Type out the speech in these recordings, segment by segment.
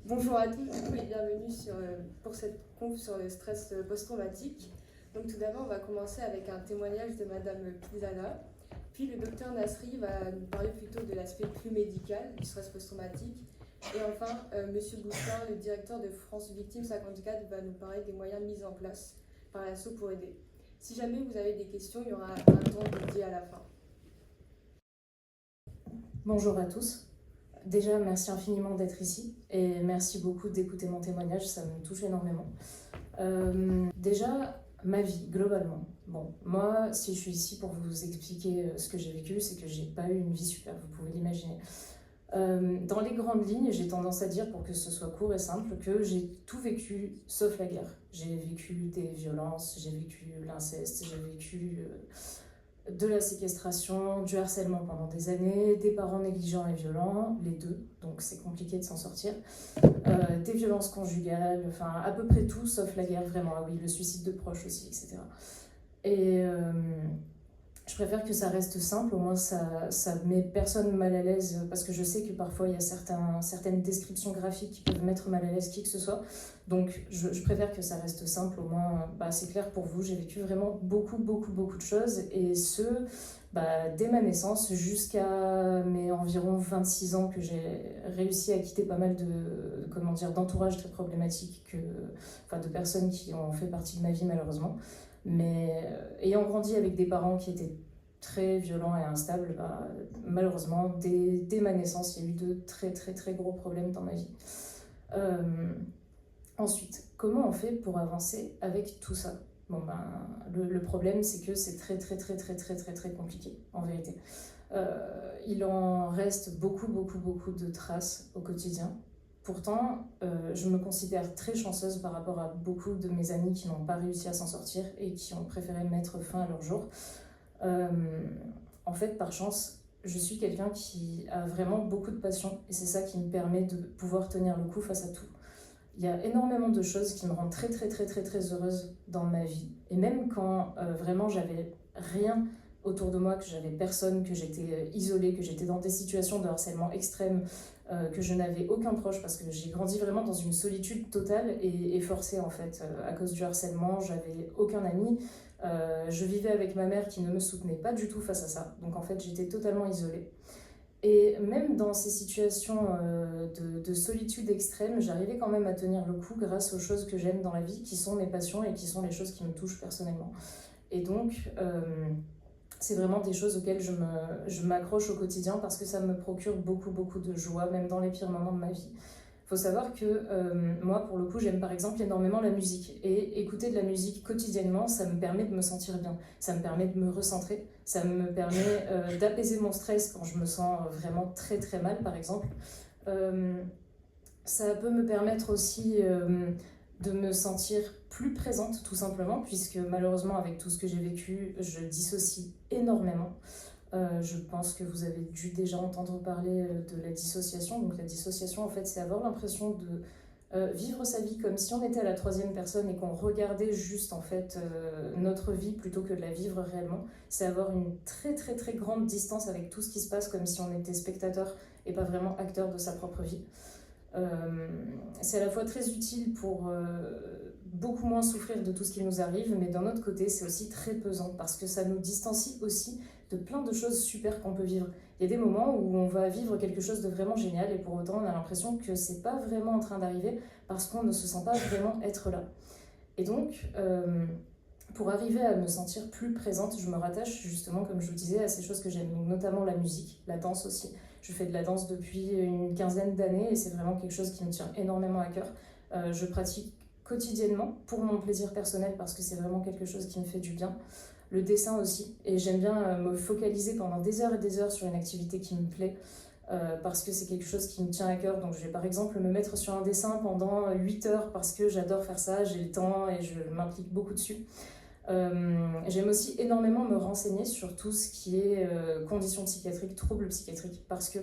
Bonjour à tous et bienvenue pour cette conf sur le stress post-traumatique. Donc tout d'abord, on va commencer avec un témoignage de Madame Pizana. Puis le docteur Nasri va nous parler plutôt de l'aspect plus médical du stress post-traumatique. Et enfin, Monsieur Bouchard, le directeur de France Victimes 54, va nous parler des moyens mis en place par l'ASSO pour aider. Si jamais vous avez des questions, il y aura un temps dédié à la fin. Bonjour à tous. Déjà, merci infiniment d'être ici et merci beaucoup d'écouter mon témoignage, ça me touche énormément. Déjà, ma vie, globalement. Bon, moi, si je suis ici pour vous expliquer ce que j'ai vécu, c'est que j'ai pas eu une vie super, vous pouvez l'imaginer. Dans les grandes lignes, j'ai tendance à dire, pour que ce soit court et simple, que j'ai tout vécu sauf la guerre. J'ai vécu des violences, j'ai vécu l'inceste, j'ai vécu de la séquestration, du harcèlement pendant des années, des parents négligents et violents, les deux, donc c'est compliqué de s'en sortir, des violences conjugales, enfin à peu près tout sauf la guerre, vraiment, ah oui, le suicide de proches aussi, etc. Et je préfère que ça reste simple, au moins ça met personne mal à l'aise, parce que je sais que parfois il y a certaines descriptions graphiques qui peuvent mettre mal à l'aise qui que ce soit. Donc je préfère que ça reste simple, au moins c'est clair pour vous. J'ai vécu vraiment beaucoup de choses, et dès ma naissance jusqu'à mes environ 26 ans, que j'ai réussi à quitter pas mal d'entourage très problématiques, de personnes qui ont fait partie de ma vie malheureusement. Mais ayant grandi avec des parents qui étaient très violents et instables, malheureusement, dès ma naissance, il y a eu de très gros problèmes dans ma vie. Ensuite, comment on fait pour avancer avec tout ça ? Le problème, c'est que c'est très compliqué, en vérité. Il en reste beaucoup de traces au quotidien. Pourtant, je me considère très chanceuse par rapport à beaucoup de mes amis qui n'ont pas réussi à s'en sortir et qui ont préféré mettre fin à leur jour. En fait, par chance, je suis quelqu'un qui a vraiment beaucoup de passion, et c'est ça qui me permet de pouvoir tenir le coup face à tout. Il y a énormément de choses qui me rendent très heureuse dans ma vie. Et même quand vraiment j'avais rien autour de moi, que j'avais personne, que j'étais isolée, que j'étais dans des situations de harcèlement extrême, que je n'avais aucun proche, parce que j'ai grandi vraiment dans une solitude totale et forcée en fait. À cause du harcèlement, j'avais aucun ami. Je vivais avec ma mère qui ne me soutenait pas du tout face à ça. Donc en fait, j'étais totalement isolée. Et même dans ces situations de solitude extrême, j'arrivais quand même à tenir le coup grâce aux choses que j'aime dans la vie, qui sont mes passions et qui sont les choses qui me touchent personnellement. Et donc, c'est vraiment des choses auxquelles je m'accroche au quotidien, parce que ça me procure beaucoup de joie, même dans les pires moments de ma vie. Il faut savoir que moi, pour le coup, j'aime par exemple énormément la musique. Et écouter de la musique quotidiennement, ça me permet de me sentir bien. Ça me permet de me recentrer. Ça me permet d'apaiser mon stress quand je me sens vraiment très mal, par exemple. Ça peut me permettre aussi de me sentir plus présente, tout simplement, puisque malheureusement, avec tout ce que j'ai vécu, je dissocie énormément. Je pense que vous avez dû déjà entendre parler de la dissociation. Donc la dissociation, en fait, c'est avoir l'impression de vivre sa vie comme si on était à la troisième personne et qu'on regardait juste en fait notre vie plutôt que de la vivre réellement. C'est avoir une très grande distance avec tout ce qui se passe, comme si on était spectateur et pas vraiment acteur de sa propre vie. C'est à la fois très utile pour beaucoup moins souffrir de tout ce qui nous arrive, mais d'un autre côté, c'est aussi très pesant, parce que ça nous distancie aussi de plein de choses super qu'on peut vivre. Il y a des moments où on va vivre quelque chose de vraiment génial, et pour autant, on a l'impression que c'est pas vraiment en train d'arriver, parce qu'on ne se sent pas vraiment être là. Et donc, pour arriver à me sentir plus présente, je me rattache justement, comme je vous disais, à ces choses que j'aime, notamment la musique, la danse aussi. Je fais de la danse depuis une quinzaine d'années, et c'est vraiment quelque chose qui me tient énormément à cœur. Je pratique quotidiennement pour mon plaisir personnel, parce que c'est vraiment quelque chose qui me fait du bien. Le dessin aussi, et j'aime bien me focaliser pendant des heures et des heures sur une activité qui me plaît, parce que c'est quelque chose qui me tient à cœur. Donc je vais par exemple me mettre sur un dessin pendant 8 heures parce que j'adore faire ça, j'ai le temps et je m'implique beaucoup dessus. J'aime aussi énormément me renseigner sur tout ce qui est conditions psychiatriques, troubles psychiatriques, parce que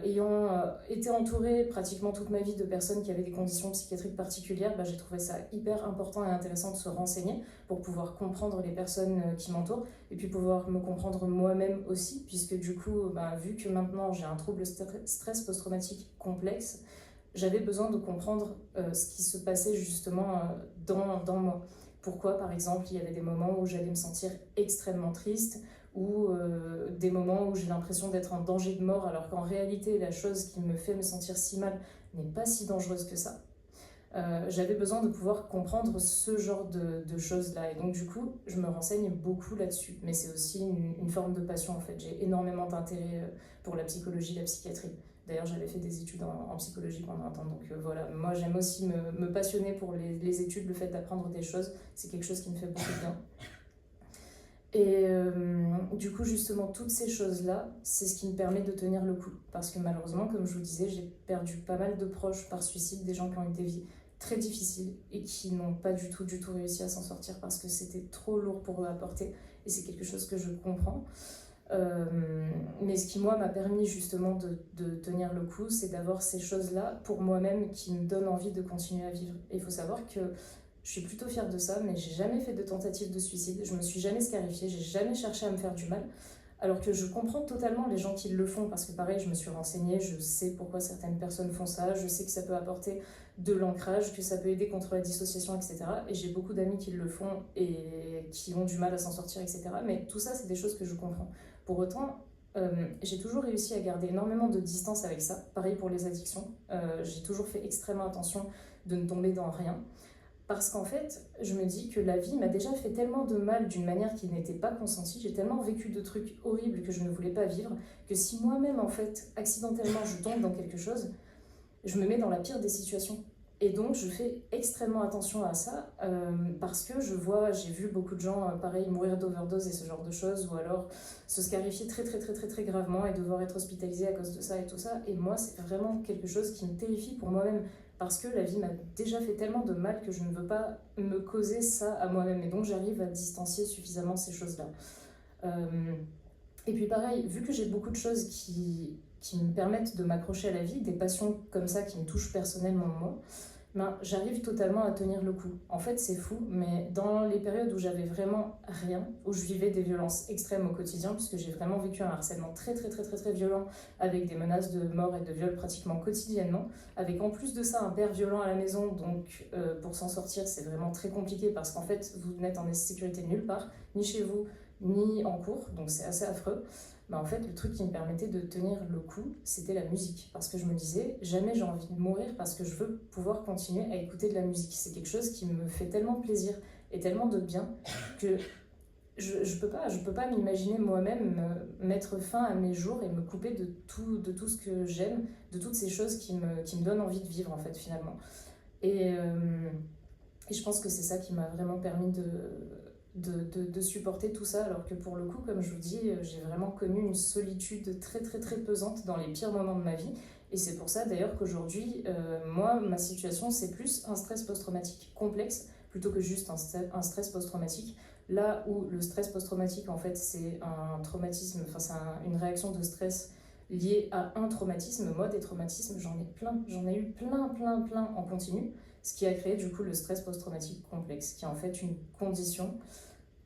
ayant été entourée pratiquement toute ma vie de personnes qui avaient des conditions psychiatriques particulières, j'ai trouvé ça hyper important et intéressant de se renseigner pour pouvoir comprendre les personnes qui m'entourent, et puis pouvoir me comprendre moi-même aussi, puisque du coup, vu que maintenant j'ai un trouble stress post-traumatique complexe, j'avais besoin de comprendre ce qui se passait justement dans moi. Pourquoi, par exemple, il y avait des moments où j'allais me sentir extrêmement triste, ou des moments où j'ai l'impression d'être en danger de mort, alors qu'en réalité, la chose qui me fait me sentir si mal n'est pas si dangereuse que ça. J'avais besoin de pouvoir comprendre ce genre de choses-là. Et donc, du coup, je me renseigne beaucoup là-dessus. Mais c'est aussi une forme de passion, en fait. J'ai énormément d'intérêt pour la psychologie, la psychiatrie. D'ailleurs, j'avais fait des études en psychologie pendant un temps. Donc voilà, moi, j'aime aussi me passionner pour les études, le fait d'apprendre des choses. C'est quelque chose qui me fait beaucoup de bien. Et du coup, justement, toutes ces choses-là, c'est ce qui me permet de tenir le coup. Parce que malheureusement, comme je vous disais, j'ai perdu pas mal de proches par suicide, des gens qui ont eu des vies très difficiles et qui n'ont pas du tout réussi à s'en sortir parce que c'était trop lourd pour eux à porter. Et c'est quelque chose que je comprends. Mais ce qui, moi, m'a permis justement de tenir le coup, c'est d'avoir ces choses-là pour moi-même qui me donnent envie de continuer à vivre. Et il faut savoir que je suis plutôt fière de ça, mais j'ai jamais fait de tentative de suicide, je me suis jamais scarifiée, j'ai jamais cherché à me faire du mal. Alors que je comprends totalement les gens qui le font, parce que pareil, je me suis renseignée, je sais pourquoi certaines personnes font ça, je sais que ça peut apporter de l'ancrage, que ça peut aider contre la dissociation, etc. Et j'ai beaucoup d'amis qui le font et qui ont du mal à s'en sortir, etc. Mais tout ça, c'est des choses que je comprends. Pour autant, j'ai toujours réussi à garder énormément de distance avec ça. Pareil pour les addictions, j'ai toujours fait extrêmement attention de ne tomber dans rien. Parce qu'en fait, je me dis que la vie m'a déjà fait tellement de mal d'une manière qui n'était pas consentie, j'ai tellement vécu de trucs horribles que je ne voulais pas vivre, que si moi-même, en fait, accidentellement, je tombe dans quelque chose, je me mets dans la pire des situations. Et donc, je fais extrêmement attention à ça, parce que j'ai vu beaucoup de gens, pareil, mourir d'overdose et ce genre de choses, ou alors se scarifier très gravement et devoir être hospitalisé à cause de ça et tout ça. Et moi, c'est vraiment quelque chose qui me terrifie pour moi-même, parce que la vie m'a déjà fait tellement de mal que je ne veux pas me causer ça à moi-même. Et donc, j'arrive à distancier suffisamment ces choses-là. Et puis pareil, vu que j'ai beaucoup de choses qui me permettent de m'accrocher à la vie, des passions comme ça qui me touchent personnellement moi, ben, j'arrive totalement à tenir le coup. En fait, c'est fou, mais dans les périodes où j'avais vraiment rien, où je vivais des violences extrêmes au quotidien, puisque j'ai vraiment vécu un harcèlement très violent, avec des menaces de mort et de viol pratiquement quotidiennement, avec en plus de ça un père violent à la maison, donc pour s'en sortir, c'est vraiment très compliqué, parce qu'en fait, vous n'êtes en sécurité nulle part, ni chez vous, ni en cours, donc c'est assez affreux. Mais en fait, le truc qui me permettait de tenir le coup, c'était la musique. Parce que je me disais, jamais j'ai envie de mourir parce que je veux pouvoir continuer à écouter de la musique. C'est quelque chose qui me fait tellement plaisir et tellement de bien que je peux pas m'imaginer moi-même mettre fin à mes jours et me couper de tout ce que j'aime, de toutes ces choses qui me donnent envie de vivre, en fait, finalement. Et je pense que c'est ça qui m'a vraiment permis de supporter tout ça, alors que pour le coup, comme je vous dis, j'ai vraiment connu une solitude très pesante dans les pires moments de ma vie. Et c'est pour ça d'ailleurs qu'aujourd'hui, moi, ma situation, c'est plus un stress post-traumatique complexe plutôt que juste un stress post-traumatique. Là où le stress post-traumatique, en fait, c'est un traumatisme, enfin, c'est une réaction de stress liée à un traumatisme. Moi, des traumatismes, j'en ai plein. J'en ai eu plein en continu. Ce qui a créé du coup le stress post-traumatique complexe, qui est en fait une condition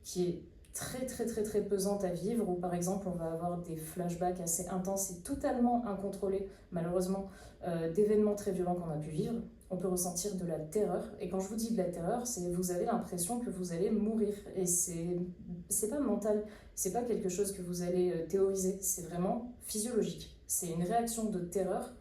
qui est très pesante à vivre, où par exemple on va avoir des flashbacks assez intenses et totalement incontrôlés, malheureusement, d'événements très violents qu'on a pu vivre. On peut ressentir de la terreur, et quand je vous dis de la terreur, c'est vous avez l'impression que vous allez mourir, et c'est pas mental, c'est pas quelque chose que vous allez théoriser, c'est vraiment physiologique. C'est une réaction de terreur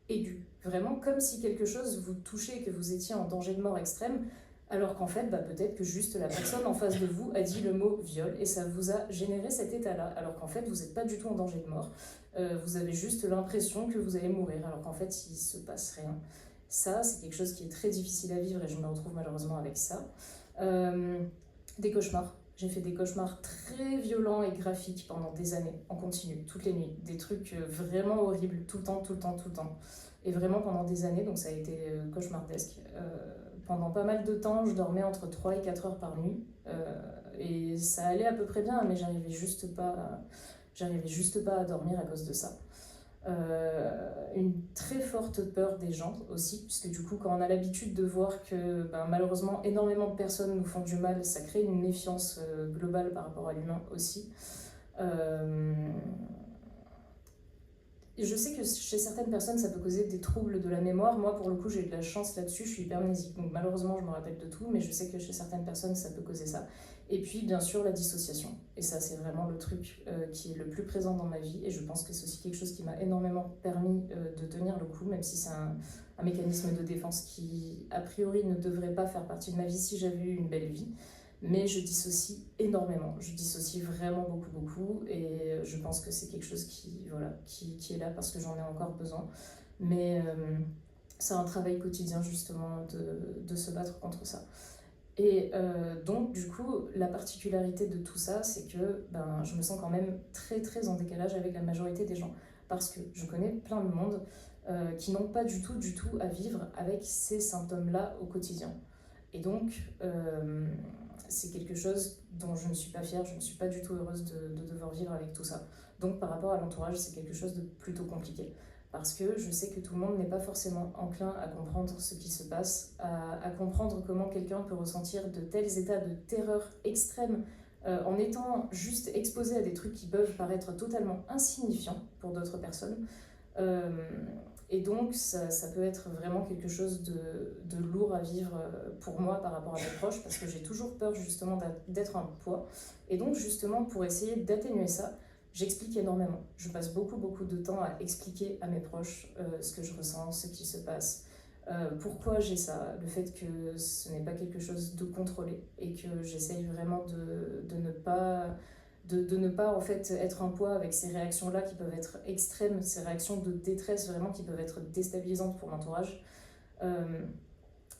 aiguë, vraiment comme si quelque chose vous touchait et que vous étiez en danger de mort extrême, alors qu'en fait, peut-être que juste la personne en face de vous a dit le mot viol et ça vous a généré cet état-là, alors qu'en fait, vous n'êtes pas du tout en danger de mort. Vous avez juste l'impression que vous allez mourir, alors qu'en fait, il ne se passe rien. Ça, c'est quelque chose qui est très difficile à vivre et je me retrouve malheureusement avec ça. Des cauchemars. J'ai fait des cauchemars très violents et graphiques pendant des années, en continu, toutes les nuits. Des trucs vraiment horribles, tout le temps. Et vraiment pendant des années, donc ça a été cauchemardesque. Pendant pas mal de temps, je dormais entre 3 et 4 heures par nuit. Et ça allait à peu près bien, mais j'arrivais juste pas à dormir à cause de ça. Une très forte peur des gens aussi, puisque du coup, quand on a l'habitude de voir que malheureusement énormément de personnes nous font du mal, ça crée une méfiance globale par rapport à l'humain aussi. Et je sais que chez certaines personnes, ça peut causer des troubles de la mémoire. Moi, pour le coup, j'ai eu de la chance là-dessus, je suis hypermnésique. Donc malheureusement, je me rappelle de tout, mais je sais que chez certaines personnes, ça peut causer ça. Et puis, bien sûr, la dissociation. Et ça, c'est vraiment le truc qui est le plus présent dans ma vie. Et je pense que c'est aussi quelque chose qui m'a énormément permis de tenir le coup, même si c'est un mécanisme de défense qui, a priori, ne devrait pas faire partie de ma vie si j'avais eu une belle vie. Mais je dissocie énormément, je dissocie vraiment beaucoup et je pense que c'est quelque chose qui est là parce que j'en ai encore besoin. Mais c'est un travail quotidien justement de se battre contre ça. Et donc du coup, la particularité de tout ça, c'est que je me sens quand même très en décalage avec la majorité des gens parce que je connais plein de monde qui n'ont pas du tout à vivre avec ces symptômes-là au quotidien. Et donc, c'est quelque chose dont je ne suis pas fière, je ne suis pas du tout heureuse de devoir vivre avec tout ça. Donc par rapport à l'entourage, c'est quelque chose de plutôt compliqué. Parce que je sais que tout le monde n'est pas forcément enclin à comprendre ce qui se passe, à comprendre comment quelqu'un peut ressentir de tels états de terreur extrême en étant juste exposé à des trucs qui peuvent paraître totalement insignifiants pour d'autres personnes. Et donc, ça peut être vraiment quelque chose de lourd à vivre pour moi par rapport à mes proches, parce que j'ai toujours peur justement d'être un poids. Et donc, justement, pour essayer d'atténuer ça, j'explique énormément. Je passe beaucoup de temps à expliquer à mes proches ce que je ressens, ce qui se passe, pourquoi j'ai ça, le fait que ce n'est pas quelque chose de contrôlé et que j'essaye vraiment de ne pas en fait être un poids avec ces réactions-là qui peuvent être extrêmes, ces réactions de détresse vraiment qui peuvent être déstabilisantes pour l'entourage.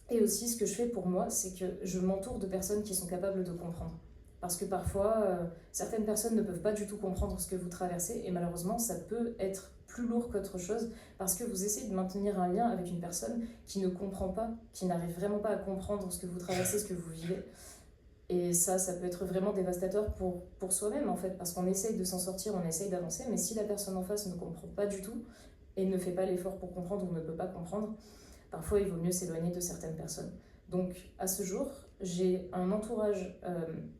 Et aussi ce que je fais pour moi, c'est que je m'entoure de personnes qui sont capables de comprendre. Parce que parfois, certaines personnes ne peuvent pas du tout comprendre ce que vous traversez et malheureusement, ça peut être plus lourd qu'autre chose parce que vous essayez de maintenir un lien avec une personne qui ne comprend pas, qui n'arrive vraiment pas à comprendre ce que vous traversez, ce que vous vivez. Et ça peut être vraiment dévastateur pour soi-même en fait, parce qu'on essaye de s'en sortir, on essaye d'avancer, mais si la personne en face ne comprend pas du tout et ne fait pas l'effort pour comprendre ou ne peut pas comprendre, parfois il vaut mieux s'éloigner de certaines personnes. Donc à ce jour, j'ai un entourage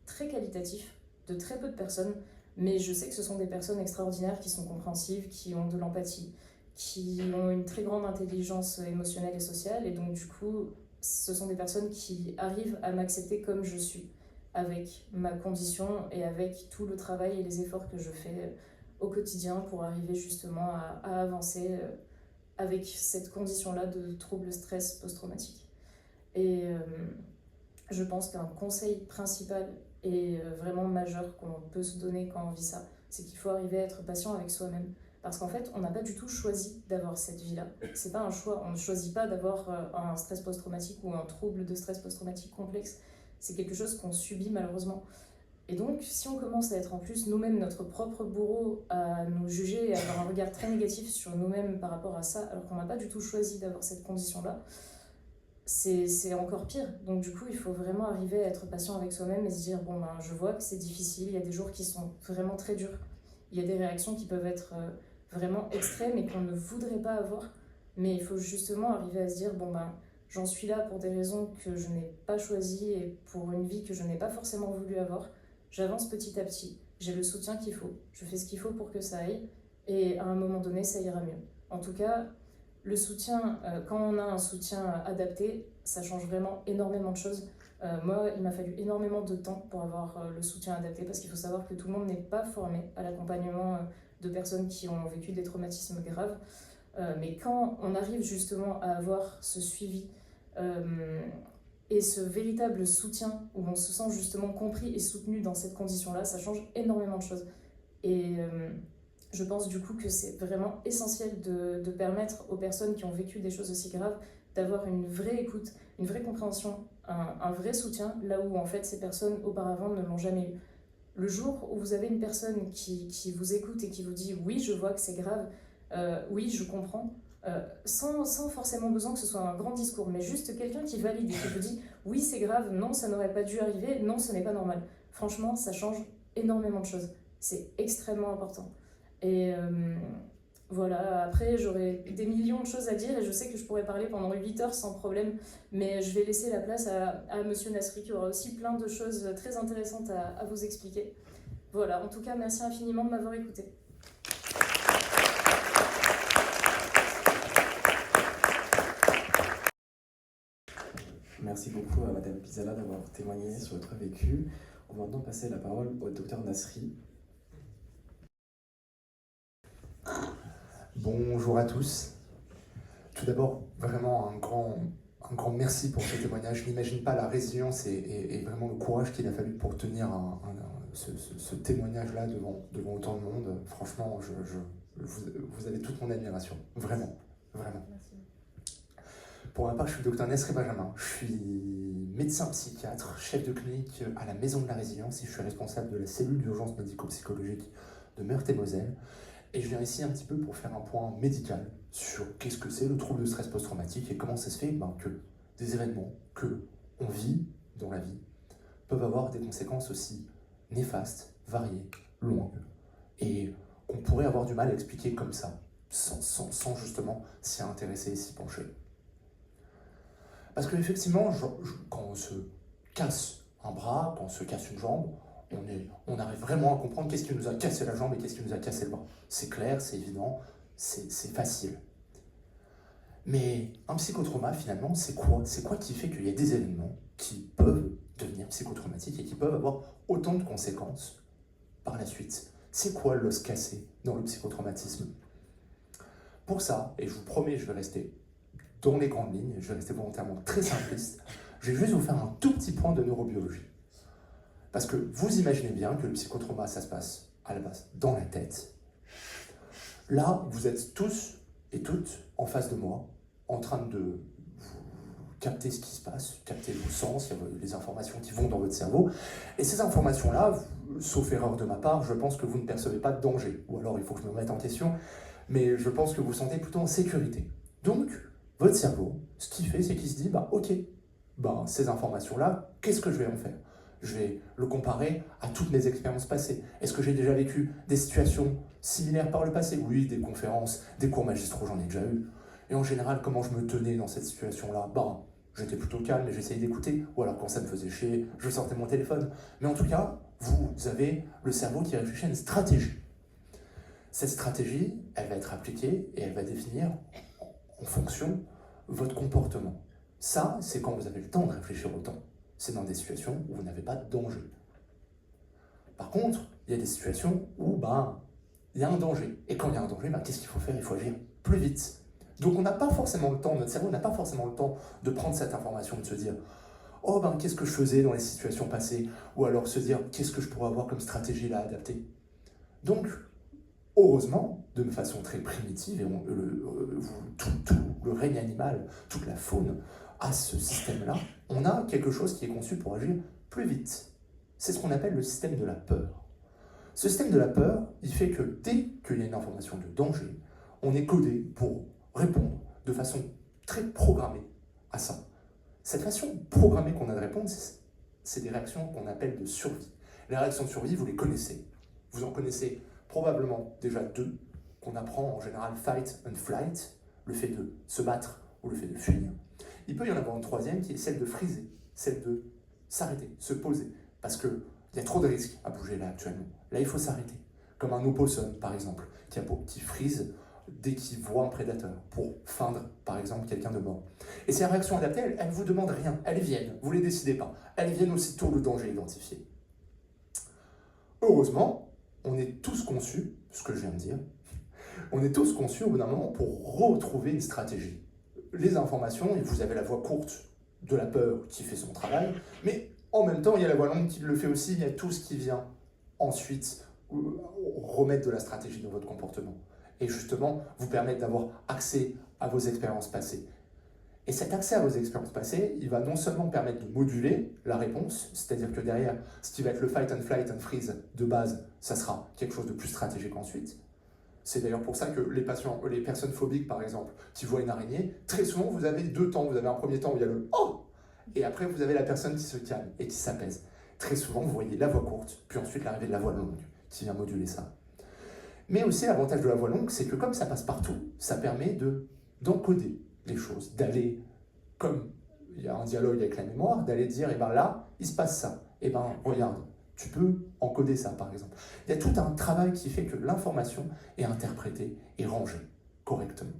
très qualitatif de très peu de personnes, mais je sais que ce sont des personnes extraordinaires qui sont compréhensives, qui ont de l'empathie, qui ont une très grande intelligence émotionnelle et sociale, et donc du coup, ce sont des personnes qui arrivent à m'accepter comme je suis, avec ma condition et avec tout le travail et les efforts que je fais au quotidien pour arriver justement à avancer avec cette condition-là de trouble stress post-traumatique. Et je pense qu'un conseil principal et vraiment majeur qu'on peut se donner quand on vit ça, c'est qu'il faut arriver à être patient avec soi-même. Parce qu'en fait, on n'a pas du tout choisi d'avoir cette vie-là. C'est pas un choix. On ne choisit pas d'avoir un stress post-traumatique ou un trouble de stress post-traumatique complexe. C'est quelque chose qu'on subit malheureusement. Et donc, si on commence à être en plus nous-mêmes notre propre bourreau, à nous juger et à avoir un regard très négatif sur nous-mêmes par rapport à ça, alors qu'on n'a pas du tout choisi d'avoir cette condition-là, c'est encore pire. Donc du coup, il faut vraiment arriver à être patient avec soi-même et se dire, bon, je vois que c'est difficile, il y a des jours qui sont vraiment très durs. Il y a des réactions qui peuvent être vraiment extrêmes et qu'on ne voudrait pas avoir. Mais il faut justement arriver à se dire, bon, j'en suis là pour des raisons que je n'ai pas choisies et pour une vie que je n'ai pas forcément voulu avoir. J'avance petit à petit, j'ai le soutien qu'il faut, je fais ce qu'il faut pour que ça aille et à un moment donné, ça ira mieux. En tout cas, le soutien, quand on a un soutien adapté, ça change vraiment énormément de choses. Moi, il m'a fallu énormément de temps pour avoir le soutien adapté parce qu'il faut savoir que tout le monde n'est pas formé à l'accompagnement de personnes qui ont vécu des traumatismes graves. Mais quand on arrive justement à avoir ce suivi et ce véritable soutien où on se sent justement compris et soutenu dans cette condition-là, ça change énormément de choses. Et je pense du coup que c'est vraiment essentiel de permettre aux personnes qui ont vécu des choses aussi graves d'avoir une vraie écoute, une vraie compréhension, un vrai soutien, là où en fait ces personnes auparavant ne l'ont jamais eu. Le jour où vous avez une personne qui vous écoute et qui vous dit « oui, je vois que c'est grave, oui, je comprends », sans forcément besoin que ce soit un grand discours, mais juste quelqu'un qui valide et qui vous dit « oui, c'est grave, non, ça n'aurait pas dû arriver, non, ce n'est pas normal ». Franchement, ça change énormément de choses. C'est extrêmement important. Et voilà, après j'aurais des millions de choses à dire et je sais que je pourrais parler pendant 8 heures sans problème, mais je vais laisser la place à Monsieur Nasri qui aura aussi plein de choses très intéressantes à vous expliquer. Voilà, en tout cas, merci infiniment de m'avoir écouté. Merci beaucoup à Madame Pizzala d'avoir témoigné sur votre vécu. On va maintenant passer la parole au docteur Nasri. Bonjour à tous. Tout d'abord, vraiment un grand merci pour ce témoignage. Je n'imagine pas la résilience et vraiment le courage qu'il a fallu pour tenir ce témoignage-là devant autant de monde. Franchement, vous avez toute mon admiration. Vraiment, vraiment. Merci. Pour ma part, je suis le docteur Nasri Benjamin. Je suis médecin psychiatre, chef de clinique à la Maison de la Résilience et je suis responsable de la cellule d'urgence médico-psychologique de Meurthe-et-Moselle. Et je viens ici un petit peu pour faire un point médical sur qu'est-ce que c'est le trouble de stress post-traumatique et comment ça se fait que des événements que on vit dans la vie peuvent avoir des conséquences aussi néfastes, variées, longues, et qu'on pourrait avoir du mal à expliquer comme ça, sans justement s'y intéresser et s'y pencher. Parce qu'effectivement, quand on se casse un bras, quand on se casse une jambe, on arrive vraiment à comprendre qu'est-ce qui nous a cassé la jambe et qu'est-ce qui nous a cassé le bras. C'est clair, c'est évident, c'est facile. Mais un psychotrauma, finalement, c'est quoi? C'est quoi qui fait qu'il y a des événements qui peuvent devenir psychotraumatiques et qui peuvent avoir autant de conséquences par la suite? C'est quoi l'os cassé dans le psychotraumatisme? Pour ça, et je vous promets, je vais rester dans les grandes lignes, je vais rester volontairement très simpliste, je vais juste vous faire un tout petit point de neurobiologie. Parce que vous imaginez bien que le psychotrauma, ça se passe à la base dans la tête. Là, vous êtes tous et toutes en face de moi, en train de vous capter ce qui se passe, capter vos sens, il y a les informations qui vont dans votre cerveau. Et ces informations-là, sauf erreur de ma part, je pense que vous ne percevez pas de danger. Ou alors il faut que je me remette en question, mais je pense que vous vous sentez plutôt en sécurité. Donc, votre cerveau, ce qu'il fait, c'est qu'il se dit, ok, ces informations-là, qu'est-ce que je vais en faire? Je vais le comparer à toutes mes expériences passées. Est-ce que j'ai déjà vécu des situations similaires par le passé? Oui, des conférences, des cours magistraux, j'en ai déjà eu. Et en général, comment je me tenais dans cette situation-là? J'étais plutôt calme et j'essayais d'écouter. Ou alors, quand ça me faisait chier, je sortais mon téléphone. Mais en tout cas, vous avez le cerveau qui réfléchit à une stratégie. Cette stratégie, elle va être appliquée et elle va définir en fonction votre comportement. Ça, c'est quand vous avez le temps de réfléchir au temps. C'est dans des situations où vous n'avez pas de danger. Par contre, il y a des situations où il y a un danger. Et quand il y a un danger, qu'est-ce qu'il faut faire? Il faut agir plus vite. Donc on n'a pas forcément le temps, notre cerveau n'a pas forcément le temps de prendre cette information, de se dire « Oh qu'est-ce que je faisais dans les situations passées ?» ou alors se dire « Qu'est-ce que je pourrais avoir comme stratégie là à adapter ?» Donc, heureusement, de façon très primitive, et tout le règne animal, toute la faune a ce système-là, on a quelque chose qui est conçu pour agir plus vite. C'est ce qu'on appelle le système de la peur. Ce système de la peur, il fait que dès qu'il y a une information de danger, on est codé pour répondre de façon très programmée à ça. Cette façon programmée qu'on a de répondre, c'est des réactions qu'on appelle de survie. Les réactions de survie, vous les connaissez. Vous en connaissez probablement déjà deux, qu'on apprend en général fight and flight, le fait de se battre ou le fait de fuir. Il peut y en avoir une troisième qui est celle de freezer, celle de s'arrêter, se poser, parce qu'il y a trop de risques à bouger là actuellement. Là, il faut s'arrêter, comme un opossum par exemple, qui freeze dès qu'il voit un prédateur, pour feindre par exemple quelqu'un de mort. Et ces réactions adaptées, elles ne vous demandent rien, elles viennent, vous ne les décidez pas, elles viennent aussitôt le danger identifié. Heureusement, on est tous conçus, ce que je viens de dire, on est tous conçus au bout d'un moment pour retrouver une stratégie. Les informations, et vous avez la voie courte de la peur qui fait son travail, mais en même temps, il y a la voie longue qui le fait aussi, il y a tout ce qui vient ensuite remettre de la stratégie dans votre comportement. Et justement, vous permettre d'avoir accès à vos expériences passées. Et cet accès à vos expériences passées, il va non seulement permettre de moduler la réponse, c'est-à-dire que derrière, ce qui va être le fight and flight and freeze de base, ça sera quelque chose de plus stratégique ensuite. C'est d'ailleurs pour ça que les personnes phobiques, par exemple, qui voient une araignée, très souvent, vous avez deux temps. Vous avez un premier temps où il y a le « oh » et après, vous avez la personne qui se calme et qui s'apaise. Très souvent, vous voyez la voix courte, puis ensuite l'arrivée de la voix longue, qui vient moduler ça. Mais aussi, l'avantage de la voix longue, c'est que comme ça passe partout, ça permet d'encoder les choses, d'aller, comme il y a un dialogue avec la mémoire, d'aller dire, là, il se passe ça. Regarde, tu peux encoder ça, par exemple. Il y a tout un travail qui fait que l'information est interprétée et rangée correctement.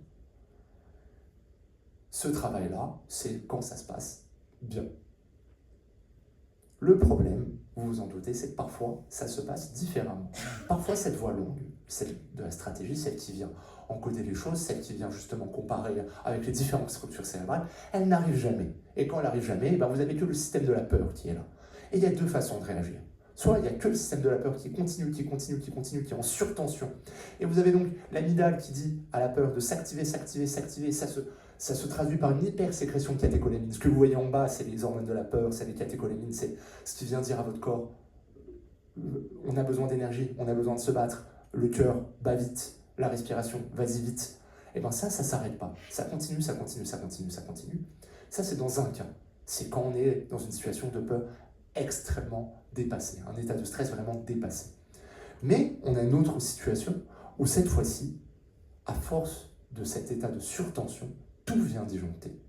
Ce travail-là, c'est quand ça se passe Bien. Le problème, vous vous en doutez, c'est que parfois, ça se passe différemment. Parfois, cette voie longue, celle de la stratégie, celle qui vient encoder les choses, celle qui vient justement comparer avec les différentes structures cérébrales, elle n'arrive jamais. Et quand elle n'arrive jamais, ben vous n'avez que le système de la peur qui est là. Et il y a deux façons de réagir. Soit il n'y a que le système de la peur qui continue, qui est en surtension. Et vous avez donc l'amygdale qui dit à la peur de s'activer, et ça se traduit par une hypersécrétion de catécholamine. Ce que vous voyez en bas, c'est les hormones de la peur, c'est les catécholamines, c'est ce qui vient dire à votre corps, on a besoin d'énergie, on a besoin de se battre, le cœur bat vite, la respiration, vas-y vite. Et bien ça s'arrête pas. Ça continue. Ça, c'est dans un cas. C'est quand on est dans une situation de peur extrêmement dépassée, un état de stress vraiment dépassé. Mais on a une autre situation où cette fois-ci, à force de cet état de surtension, tout vient disjoncter.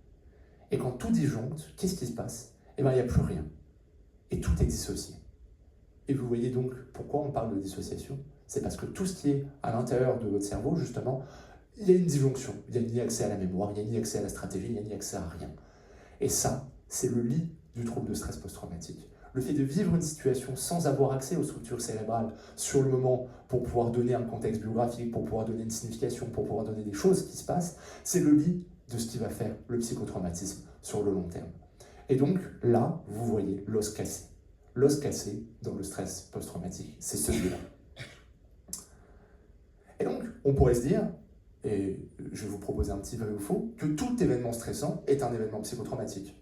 Et quand tout disjoncte, qu'est-ce qui se passe? Eh bien, il n'y a plus rien. Et tout est dissocié. Et vous voyez donc pourquoi on parle de dissociation? C'est parce que tout ce qui est à l'intérieur de votre cerveau, justement, il y a une disjonction. Il n'y a ni accès à la mémoire, il n'y a ni accès à la stratégie, il n'y a ni accès à rien. Et ça, c'est le lit du trouble de stress post-traumatique. Le fait de vivre une situation sans avoir accès aux structures cérébrales sur le moment pour pouvoir donner un contexte biographique, pour pouvoir donner une signification, pour pouvoir donner des choses qui se passent, c'est le lit de ce qui va faire le psychotraumatisme sur le long terme. Et donc là, vous voyez l'os cassé. L'os cassé dans le stress post-traumatique, c'est celui-là. Et donc, on pourrait se dire, et je vais vous proposer un petit vrai ou faux, que tout événement stressant est un événement psychotraumatique.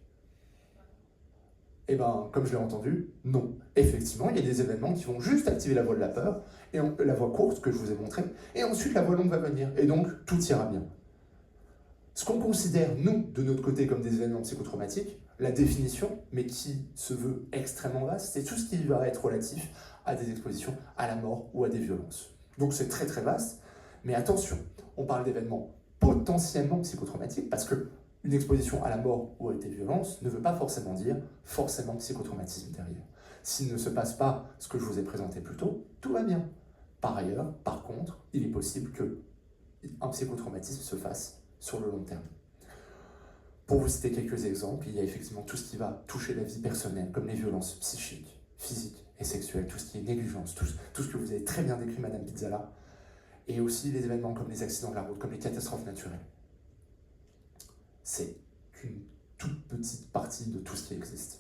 Eh bien, comme je l'ai entendu, non. Effectivement, il y a des événements qui vont juste activer la voie de la peur, et la voie courte que je vous ai montrée, et ensuite la voie longue va venir, et donc tout ira bien. Ce qu'on considère, nous, de notre côté, comme des événements psychotraumatiques, la définition, mais qui se veut extrêmement vaste, c'est tout ce qui va être relatif à des expositions à la mort ou à des violences. Donc c'est très très vaste, mais attention, on parle d'événements potentiellement psychotraumatiques, parce que une exposition à la mort ou à des violences ne veut pas forcément dire forcément psychotraumatisme derrière. S'il ne se passe pas ce que je vous ai présenté plus tôt, tout va bien. Par ailleurs, par contre, il est possible qu'un psychotraumatisme se fasse sur le long terme. Pour vous citer quelques exemples, il y a effectivement tout ce qui va toucher la vie personnelle, comme les violences psychiques, physiques et sexuelles, tout ce qui est négligence, tout ce que vous avez très bien décrit, Madame Pizzala, et aussi les événements comme les accidents de la route, comme les catastrophes naturelles. C'est qu'une toute petite partie de tout ce qui existe.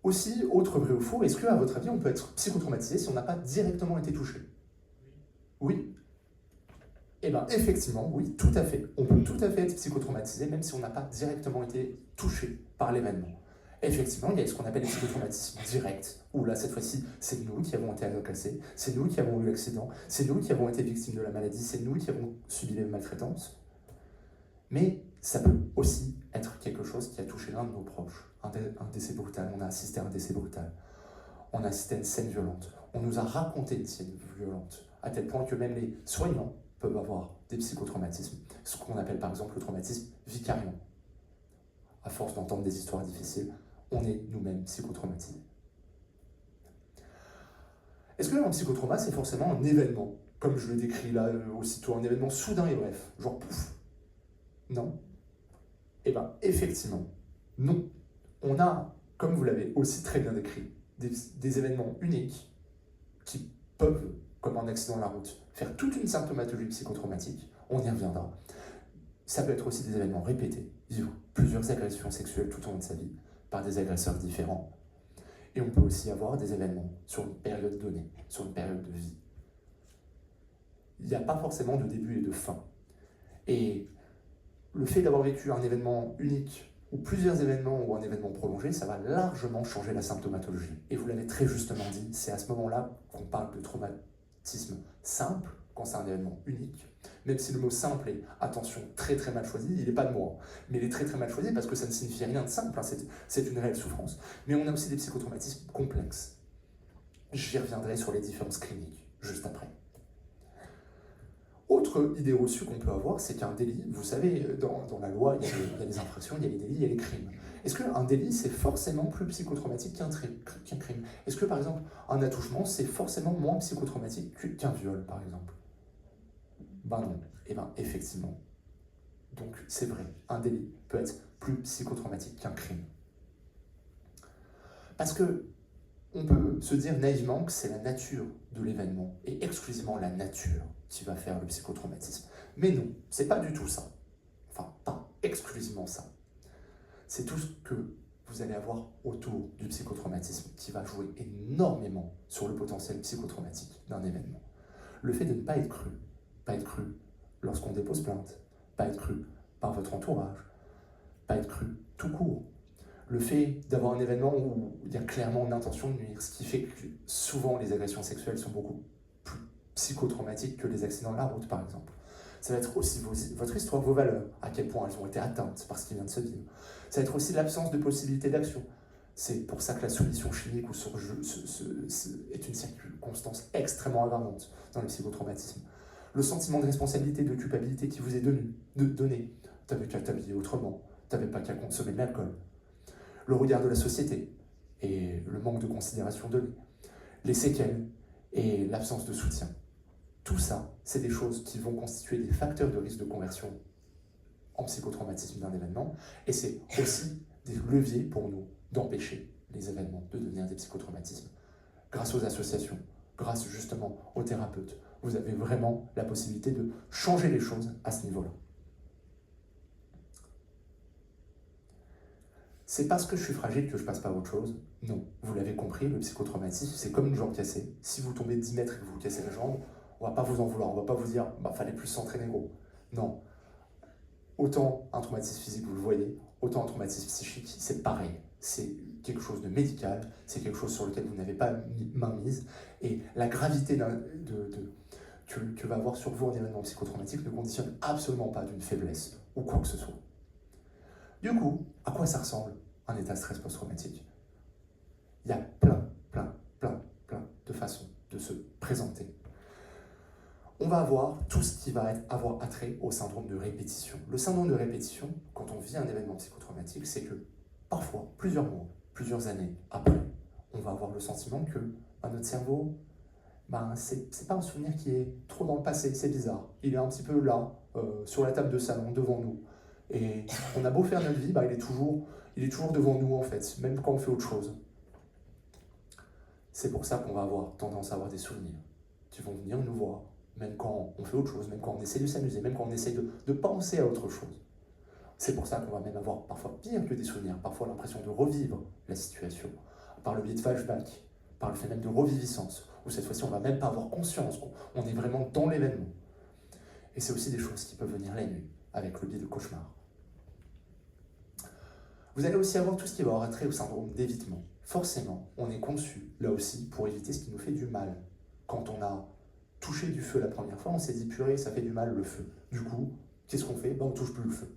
Aussi, autre vrai ou faux, est-ce qu'à votre avis, on peut être psychotraumatisé si on n'a pas directement été touché? Oui. Eh bien, effectivement, oui, tout à fait. On peut tout à fait être psychotraumatisé, même si on n'a pas directement été touché par l'événement. Effectivement, il y a ce qu'on appelle les psychotraumatismes directs, où là, cette fois-ci, c'est nous qui avons été agressés, c'est nous qui avons eu l'accident, c'est nous qui avons été victimes de la maladie, c'est nous qui avons subi les maltraitances. Mais ça peut aussi être quelque chose qui a touché l'un de nos proches, un décès brutal, on a assisté à un décès brutal, on a assisté à une scène violente, on nous a raconté une scène violente, à tel point que même les soignants peuvent avoir des psychotraumatismes, ce qu'on appelle par exemple le traumatisme vicariant. À force d'entendre des histoires difficiles, on est nous-mêmes psychotraumatisés. Est-ce que un psychotrauma, c'est forcément un événement, comme je le décris là aussitôt, un événement soudain et bref, genre pouf? Non. Eh bien, effectivement, non. On a, comme vous l'avez aussi très bien décrit, des événements uniques qui peuvent, comme un accident de la route, faire toute une symptomatologie psychotraumatique. On y reviendra. Ça peut être aussi des événements répétés, vivre plusieurs agressions sexuelles tout au long de sa vie, par des agresseurs différents. Et on peut aussi avoir des événements sur une période donnée, sur une période de vie. Il n'y a pas forcément de début et de fin. Et le fait d'avoir vécu un événement unique, ou plusieurs événements, ou un événement prolongé, ça va largement changer la symptomatologie. Et vous l'avez très justement dit, c'est à ce moment-là qu'on parle de traumatisme simple, quand c'est un événement unique, même si le mot simple est, attention, très très mal choisi, il n'est pas de moi, mais il est très très mal choisi parce que ça ne signifie rien de simple, hein, c'est une réelle souffrance. Mais on a aussi des psychotraumatismes complexes. J'y reviendrai sur les différences cliniques, juste après. Autre idée reçue qu'on peut avoir, c'est qu'un délit, vous savez, dans la loi, il y a des infractions, il y a les délits, il y a les crimes. Est-ce qu'un délit, c'est forcément plus psychotraumatique qu'un crime? Est-ce que, par exemple, un attouchement, c'est forcément moins psychotraumatique qu'un viol, par exemple? Ben non. Eh bien, effectivement, Donc c'est vrai, un délit peut être plus psychotraumatique qu'un crime. Parce que on peut se dire naïvement que c'est la nature de l'événement, et exclusivement la nature, qui va faire le psychotraumatisme. Mais non, c'est pas du tout ça. Enfin, pas exclusivement ça. C'est tout ce que vous allez avoir autour du psychotraumatisme qui va jouer énormément sur le potentiel psychotraumatique d'un événement. Le fait de ne pas être cru lorsqu'on dépose plainte, pas être cru par votre entourage, pas être cru tout court. Le fait d'avoir un événement où il y a clairement une intention de nuire, ce qui fait que souvent les agressions sexuelles sont beaucoup plus psychotraumatiques que les accidents de la route, par exemple. Ça va être aussi votre histoire, vos valeurs, à quel point elles ont été atteintes par ce qui vient de se vivre. Ça va être aussi l'absence de possibilité d'action. C'est pour ça que la soumission chimique ou est une circonstance extrêmement aggravante dans le psychotraumatisme. Le sentiment de responsabilité, de culpabilité qui vous est donné. Tu n'avais qu'à t'habiller autrement, tu n'avais pas qu'à consommer de l'alcool. Le regard de la société et le manque de considération donné. Les séquelles et l'absence de soutien. Tout ça, c'est des choses qui vont constituer des facteurs de risque de conversion en psychotraumatisme d'un événement, et c'est aussi des leviers pour nous d'empêcher les événements de devenir des psychotraumatismes. Grâce aux associations, grâce justement aux thérapeutes, vous avez vraiment la possibilité de changer les choses à ce niveau-là. C'est parce que je suis fragile que je passe pas à autre chose. Non, vous l'avez compris, le psychotraumatisme, c'est comme une jambe cassée. Si vous tombez de 10 mètres et que vous vous cassez la jambe, on va pas vous en vouloir, on va pas vous dire « fallait plus s'entraîner gros ». Non. Autant un traumatisme physique, vous le voyez, autant un traumatisme psychique, c'est pareil. C'est quelque chose de médical, c'est quelque chose sur lequel vous n'avez pas main mise, et la gravité que va avoir sur vous un événement psychotraumatique ne conditionne absolument pas d'une faiblesse ou quoi que ce soit. Du coup, à quoi ça ressemble un état de stress post-traumatique? Il y a plein de façons de se présenter. On va avoir tout ce qui va avoir attrait au syndrome de répétition. Le syndrome de répétition, quand on vit un événement psychotraumatique, c'est que parfois, plusieurs mois, plusieurs années après, on va avoir le sentiment que notre cerveau, c'est pas un souvenir qui est trop dans le passé, c'est bizarre. Il est un petit peu là, sur la table de salon, devant nous. Et on a beau faire notre vie, il est toujours devant nous en fait, même quand on fait autre chose. C'est pour ça qu'on va avoir tendance à avoir des souvenirs qui vont venir nous voir, même quand on fait autre chose, même quand on essaie de s'amuser, même quand on essaie de penser à autre chose. C'est pour ça qu'on va même avoir parfois pire que des souvenirs, parfois l'impression de revivre la situation, par le biais de flashback, par le fait même de reviviscence, où cette fois-ci on ne va même pas avoir conscience qu'on est vraiment dans l'événement. Et c'est aussi des choses qui peuvent venir la nuit, avec le biais de cauchemars. Vous allez aussi avoir tout ce qui va avoir trait au syndrome d'évitement. Forcément, on est conçu, là aussi, pour éviter ce qui nous fait du mal. Quand on a touché du feu la première fois, on s'est dit, purée, ça fait du mal le feu. Du coup, qu'est-ce qu'on fait? On ne touche plus le feu.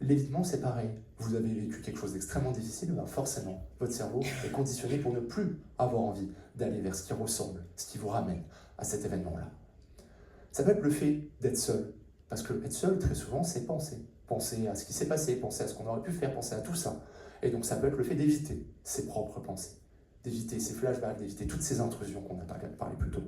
L'évitement, c'est pareil. Vous avez vécu quelque chose d'extrêmement difficile, forcément, votre cerveau est conditionné pour ne plus avoir envie d'aller vers ce qui ressemble, ce qui vous ramène à cet événement-là. Ça peut être le fait d'être seul. Parce que être seul, très souvent, c'est penser. Penser à ce qui s'est passé, penser à ce qu'on aurait pu faire, penser à tout ça. Et donc ça peut être le fait d'éviter ses propres pensées, d'éviter ses flashbacks, d'éviter toutes ces intrusions qu'on a parlé plus tôt.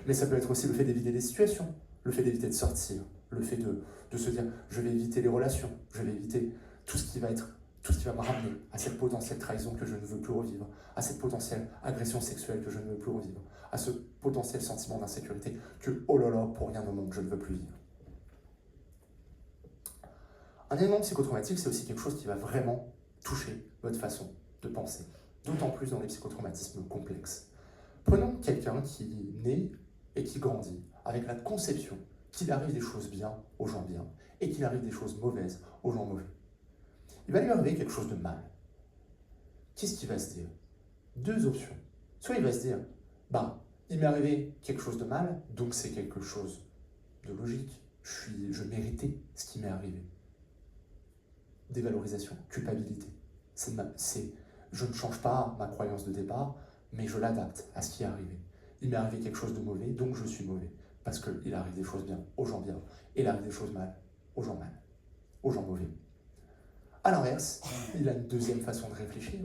Mais ça peut être aussi le fait d'éviter des situations, le fait d'éviter de sortir, le fait de se dire je vais éviter les relations, je vais éviter tout ce qui va me ramener à cette potentielle trahison que je ne veux plus revivre, à cette potentielle agression sexuelle que je ne veux plus revivre, à ce potentiel sentiment d'insécurité que, oh là là, pour rien au monde, je ne veux plus vivre. Un événement psychotraumatique, c'est aussi quelque chose qui va vraiment toucher votre façon de penser, d'autant plus dans les psychotraumatismes complexes. Prenons quelqu'un qui naît et qui grandit avec la conception qu'il arrive des choses bien aux gens bien et qu'il arrive des choses mauvaises aux gens mauvais. Il va lui arriver quelque chose de mal. Qu'est-ce qu'il va se dire? Deux options. Soit il va se dire, il m'est arrivé quelque chose de mal, donc c'est quelque chose de logique. Je méritais ce qui m'est arrivé. Dévalorisation, culpabilité. Je ne change pas ma croyance de départ, mais je l'adapte à ce qui est arrivé. Il m'est arrivé quelque chose de mauvais, donc je suis mauvais. Parce qu'il arrive des choses bien aux gens bien, et il arrive des choses mal aux gens mauvais. À l'inverse, il a une deuxième façon de réfléchir,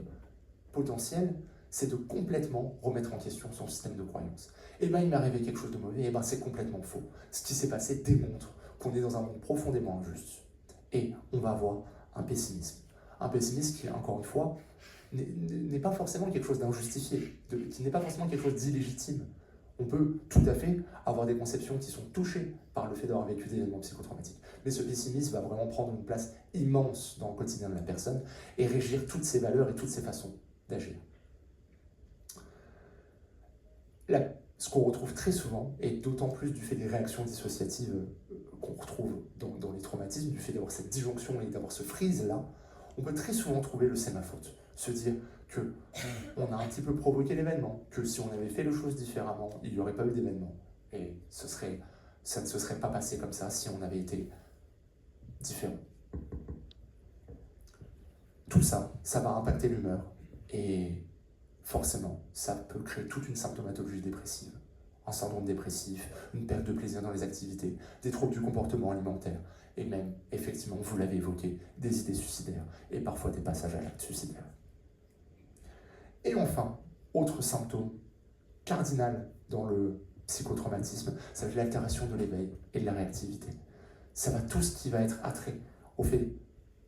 potentielle, c'est de complètement remettre en question son système de croyance. Il m'est arrivé quelque chose de mauvais, c'est complètement faux. Ce qui s'est passé démontre qu'on est dans un monde profondément injuste. Et on va avoir un pessimisme. Un pessimisme qui, encore une fois, n'est pas forcément quelque chose d'injustifié, qui n'est pas forcément quelque chose d'illégitime. On peut tout à fait avoir des conceptions qui sont touchées par le fait d'avoir vécu des événements psychotraumatiques. Mais ce pessimisme va vraiment prendre une place immense dans le quotidien de la personne et régir toutes ses valeurs et toutes ses façons d'agir. Ce qu'on retrouve très souvent, et d'autant plus du fait des réactions dissociatives qu'on retrouve dans les traumatismes, du fait d'avoir cette disjonction et d'avoir ce freeze-là, on peut très souvent trouver le c'est ma faute. Se dire qu'on a un petit peu provoqué l'événement, que si on avait fait les choses différemment, il n'y aurait pas eu d'événement. Et ça ne se serait pas passé comme ça si on avait été différent. Tout ça, ça va impacter l'humeur. Et forcément, ça peut créer toute une symptomatologie dépressive. Un syndrome dépressif, une perte de plaisir dans les activités, des troubles du comportement alimentaire, et même, effectivement, vous l'avez évoqué, des idées suicidaires, et parfois des passages à l'acte suicidaire. Et enfin, autre symptôme cardinal dans le psychotraumatisme, ça va être l'altération de l'éveil et de la réactivité. Ça va tout ce qui va être attrait au fait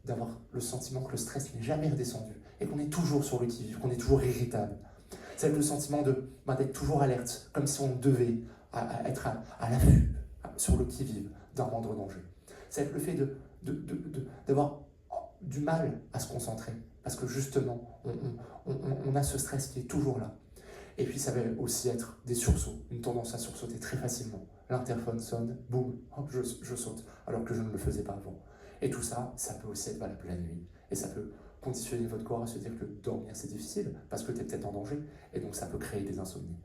d'avoir le sentiment que le stress n'est jamais redescendu et qu'on est toujours sur le qui-vive, qu'on est toujours irritable. Ça va être le sentiment d'être toujours alerte, comme si on devait être à l'affût, sur le qui-vive d'un moindre danger. Ça va être le fait d'avoir du mal à se concentrer, parce que justement, on a ce stress qui est toujours là. Et puis ça va aussi être des sursauts, une tendance à sursauter très facilement. L'interphone sonne, boum, hop, je saute, alors que je ne le faisais pas avant. Et tout ça, ça peut aussi être valable la nuit. Et ça peut conditionner votre corps à se dire que dormir c'est difficile, parce que tu es peut-être en danger, et donc ça peut créer des insomnies.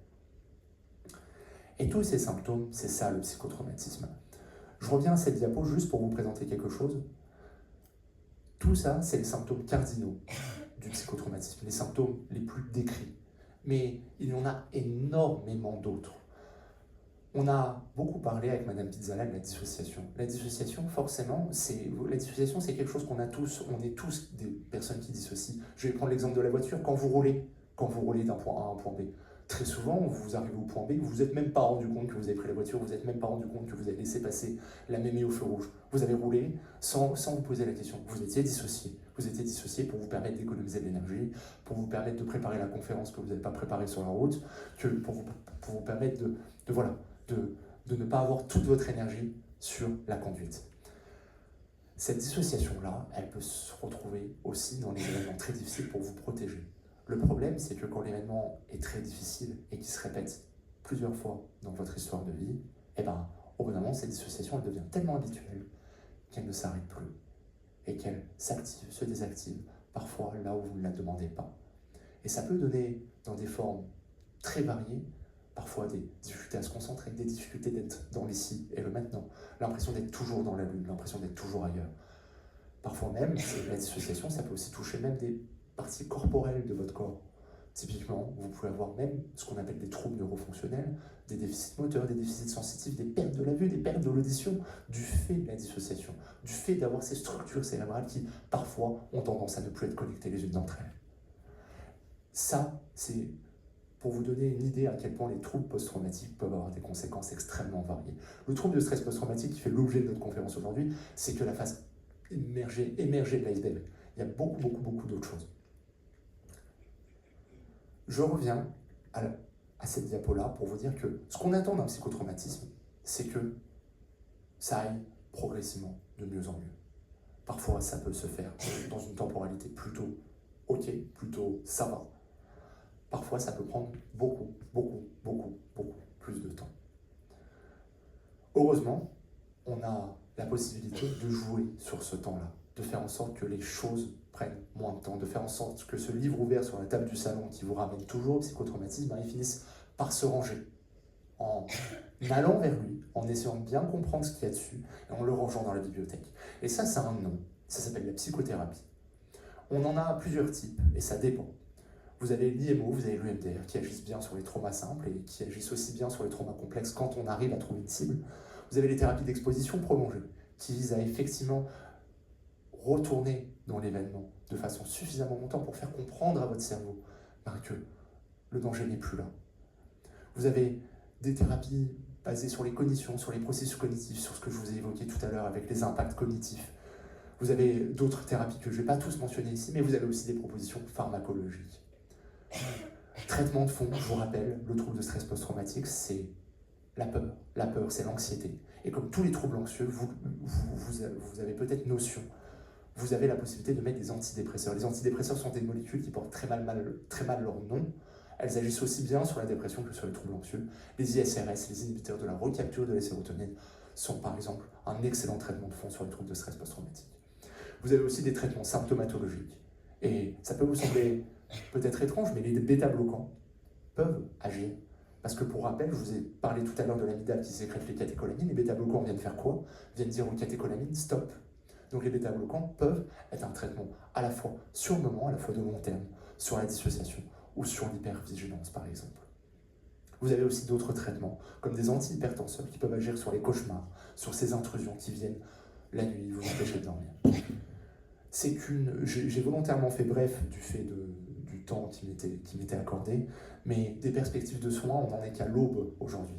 Et tous ces symptômes, c'est ça le psychotraumatisme. Je reviens à cette diapo juste pour vous présenter quelque chose. Tout ça, c'est les symptômes cardinaux du psychotraumatisme, les symptômes les plus décrits. Mais il y en a énormément d'autres. On a beaucoup parlé avec Madame Pizzala de la dissociation. La dissociation, forcément, c'est quelque chose qu'on a tous. On est tous des personnes qui dissocient. Je vais prendre l'exemple de la voiture. Quand vous roulez d'un point A à un point B, très souvent, vous arrivez au point B, vous vous êtes même pas rendu compte que vous avez pris la voiture, vous n'êtes même pas rendu compte que vous avez laissé passer la mémé au feu rouge. Vous avez roulé sans vous poser la question. Vous étiez dissocié. Vous étiez dissocié pour vous permettre d'économiser de l'énergie, pour vous permettre de préparer la conférence que vous n'avez pas préparée sur la route, pour vous permettre de ne pas avoir toute votre énergie sur la conduite. Cette dissociation-là, elle peut se retrouver aussi dans les événements très difficiles pour vous protéger. Le problème, c'est que quand l'événement est très difficile et qu'il se répète plusieurs fois dans votre histoire de vie, au bout d'un moment, cette dissociation, elle devient tellement habituelle qu'elle ne s'arrête plus et qu'elle s'active, se désactive, parfois là où vous ne la demandez pas. Et ça peut donner dans des formes très variées, parfois des difficultés à se concentrer, des difficultés d'être dans l'ici et le maintenant, l'impression d'être toujours dans la lune, l'impression d'être toujours ailleurs. Parfois même, la dissociation, ça peut aussi toucher même des parties corporelles de votre corps. Typiquement, vous pouvez avoir même ce qu'on appelle des troubles neurofonctionnels, des déficits moteurs, des déficits sensitifs, des pertes de la vue, des pertes de l'audition, du fait de la dissociation, du fait d'avoir ces structures cérébrales qui, parfois, ont tendance à ne plus être connectées les unes d'entre elles. Ça, c'est pour vous donner une idée à quel point les troubles post-traumatiques peuvent avoir des conséquences extrêmement variées. Le trouble de stress post-traumatique qui fait l'objet de notre conférence aujourd'hui, c'est que la face émergée de l'iceberg. Il y a beaucoup d'autres choses. Je reviens à cette diapo-là pour vous dire que ce qu'on attend d'un psychotraumatisme, c'est que ça aille progressivement de mieux en mieux. Parfois, ça peut se faire dans une temporalité plutôt ok, plutôt ça va. Parfois, ça peut prendre beaucoup plus de temps. Heureusement, on a la possibilité de jouer sur ce temps-là, de faire en sorte que les choses prennent moins de temps, de faire en sorte que ce livre ouvert sur la table du salon qui vous ramène toujours au psychotraumatisme, il finisse par se ranger en allant vers lui, en essayant de bien comprendre ce qu'il y a dessus et en le rangeant dans la bibliothèque. Et ça a un nom, ça s'appelle la psychothérapie. On en a plusieurs types et ça dépend. Vous avez l'IMO, vous avez l'EMDR qui agissent bien sur les traumas simples et qui agissent aussi bien sur les traumas complexes quand on arrive à trouver une cible. Vous avez les thérapies d'exposition prolongée qui visent à effectivement retourner dans l'événement de façon suffisamment longtemps pour faire comprendre à votre cerveau que le danger n'est plus là. Vous avez des thérapies basé sur les cognitions, sur les processus cognitifs, sur ce que je vous ai évoqué tout à l'heure avec les impacts cognitifs. Vous avez d'autres thérapies que je ne vais pas tous mentionner ici, mais vous avez aussi des propositions pharmacologiques. Traitement de fond, je vous rappelle, le trouble de stress post-traumatique, c'est la peur. La peur, c'est l'anxiété. Et comme tous les troubles anxieux, vous avez peut-être notion, vous avez la possibilité de mettre des antidépresseurs. Les antidépresseurs sont des molécules qui portent très mal leur nom. Elles agissent aussi bien sur la dépression que sur les troubles anxieux. Les ISRS, les inhibiteurs de la recapture de la sérotonine, sont par exemple un excellent traitement de fond sur les troubles de stress post-traumatique. Vous avez aussi des traitements symptomatologiques. Et ça peut vous sembler peut-être étrange, mais les bêta-bloquants peuvent agir. Parce que pour rappel, je vous ai parlé tout à l'heure de l'amygdale qui sécrète les catécholamines. Les bêta-bloquants viennent faire quoi? Viennent dire aux catécholamines stop. Donc les bêta-bloquants peuvent être un traitement à la fois sur le moment, à la fois de long terme, sur la dissociation ou sur l'hypervigilance par exemple. Vous avez aussi d'autres traitements, comme des antihypertenseurs qui peuvent agir sur les cauchemars, sur ces intrusions qui viennent la nuit, vous empêcher de dormir. J'ai volontairement fait bref du fait du temps qui m'était accordé, mais des perspectives de soins, on n'en est qu'à l'aube aujourd'hui.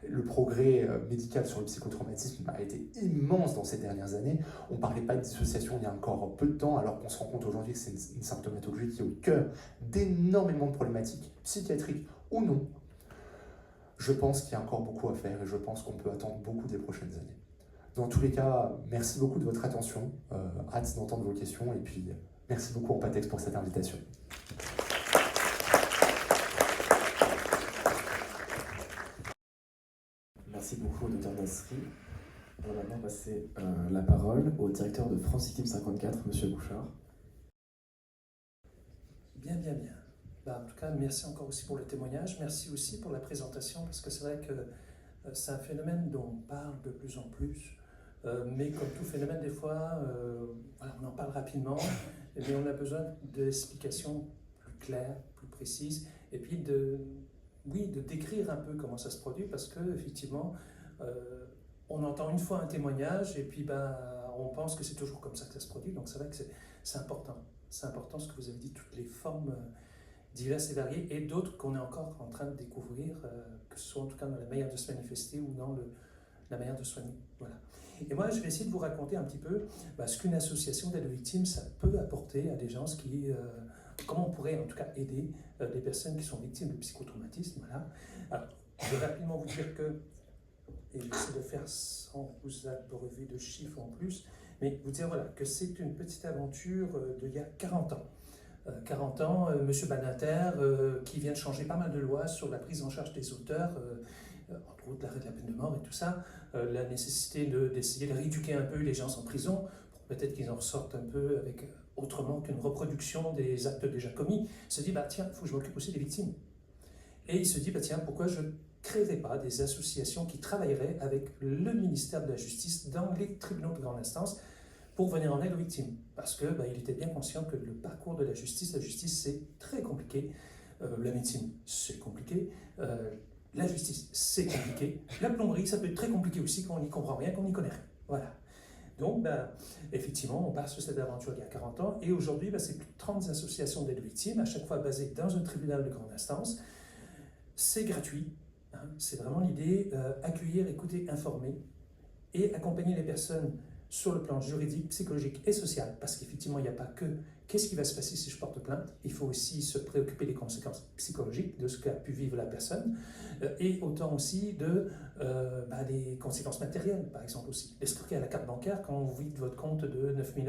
Le progrès médical sur le psychotraumatisme a été immense dans ces dernières années. On ne parlait pas de dissociation il y a encore peu de temps, alors qu'on se rend compte aujourd'hui que c'est une symptomatologie qui est au cœur d'énormément de problématiques, psychiatriques ou non. Je pense qu'il y a encore beaucoup à faire et je pense qu'on peut attendre beaucoup des prochaines années. Dans tous les cas, merci beaucoup de votre attention, hâte d'entendre vos questions et puis merci beaucoup Empatex pour cette invitation. Merci beaucoup, Dr Nasri. On va maintenant passer la parole au directeur de France Victime 54, M. Bouchard. Bien. En tout cas, merci encore aussi pour le témoignage, merci aussi pour la présentation, parce que c'est vrai que c'est un phénomène dont on parle de plus en plus, mais comme tout phénomène, des fois, on en parle rapidement, et bien on a besoin d'explications plus claires, plus précises, et puis de décrire un peu comment ça se produit, parce qu'effectivement, on entend une fois un témoignage, et puis on pense que c'est toujours comme ça que ça se produit, donc c'est vrai que c'est important. C'est important ce que vous avez dit, toutes les formes diverses et variées, et d'autres qu'on est encore en train de découvrir, que ce soit en tout cas dans la manière de se manifester ou dans la manière de soigner. Voilà. Et moi, je vais essayer de vous raconter un petit peu ce qu'une association d'aide aux victimes, ça peut apporter à des gens, comment on pourrait en tout cas aider les personnes qui sont victimes de psychotraumatisme. Voilà. Alors, je vais rapidement vous dire que, et j'essaie de faire sans vous abreuver de chiffres en plus, mais vous dire que c'est une petite aventure d'il y a 40 ans. 40 ans, M. Badinter, qui vient de changer pas mal de lois sur la prise en charge des auteurs, entre autres l'arrêt de la peine de mort et tout ça, la nécessité d'essayer de rééduquer un peu les gens en prison, pour peut-être qu'ils en ressortent un peu avec autrement qu'une reproduction des actes déjà commis, se dit, tiens, il faut que je m'occupe aussi des victimes. Et il se dit, tiens, pourquoi je ne créerais pas des associations qui travailleraient avec le ministère de la Justice dans les tribunaux de grande instance pour venir en aide aux victimes. Parce que il était bien conscient que le parcours de la justice c'est très compliqué. La médecine, c'est compliqué. La justice, c'est compliqué. La plomberie, ça peut être très compliqué aussi quand on n'y comprend rien, qu'on n'y connaît rien. Voilà. Donc, effectivement, on part sur cette aventure il y a 40 ans. Et aujourd'hui, c'est plus de 30 associations d'aide aux victimes, à chaque fois basées dans un tribunal de grande instance. C'est gratuit. C'est vraiment l'idée, accueillir, écouter, informer et accompagner les personnes sur le plan juridique, psychologique et social, parce qu'effectivement, il n'y a pas que qu'est-ce qui va se passer si je porte plainte, il faut aussi se préoccuper des conséquences psychologiques de ce qu'a pu vivre la personne, et autant aussi des conséquences matérielles, par exemple aussi. L'escroquer à la carte bancaire, quand vous vide votre compte de 9 000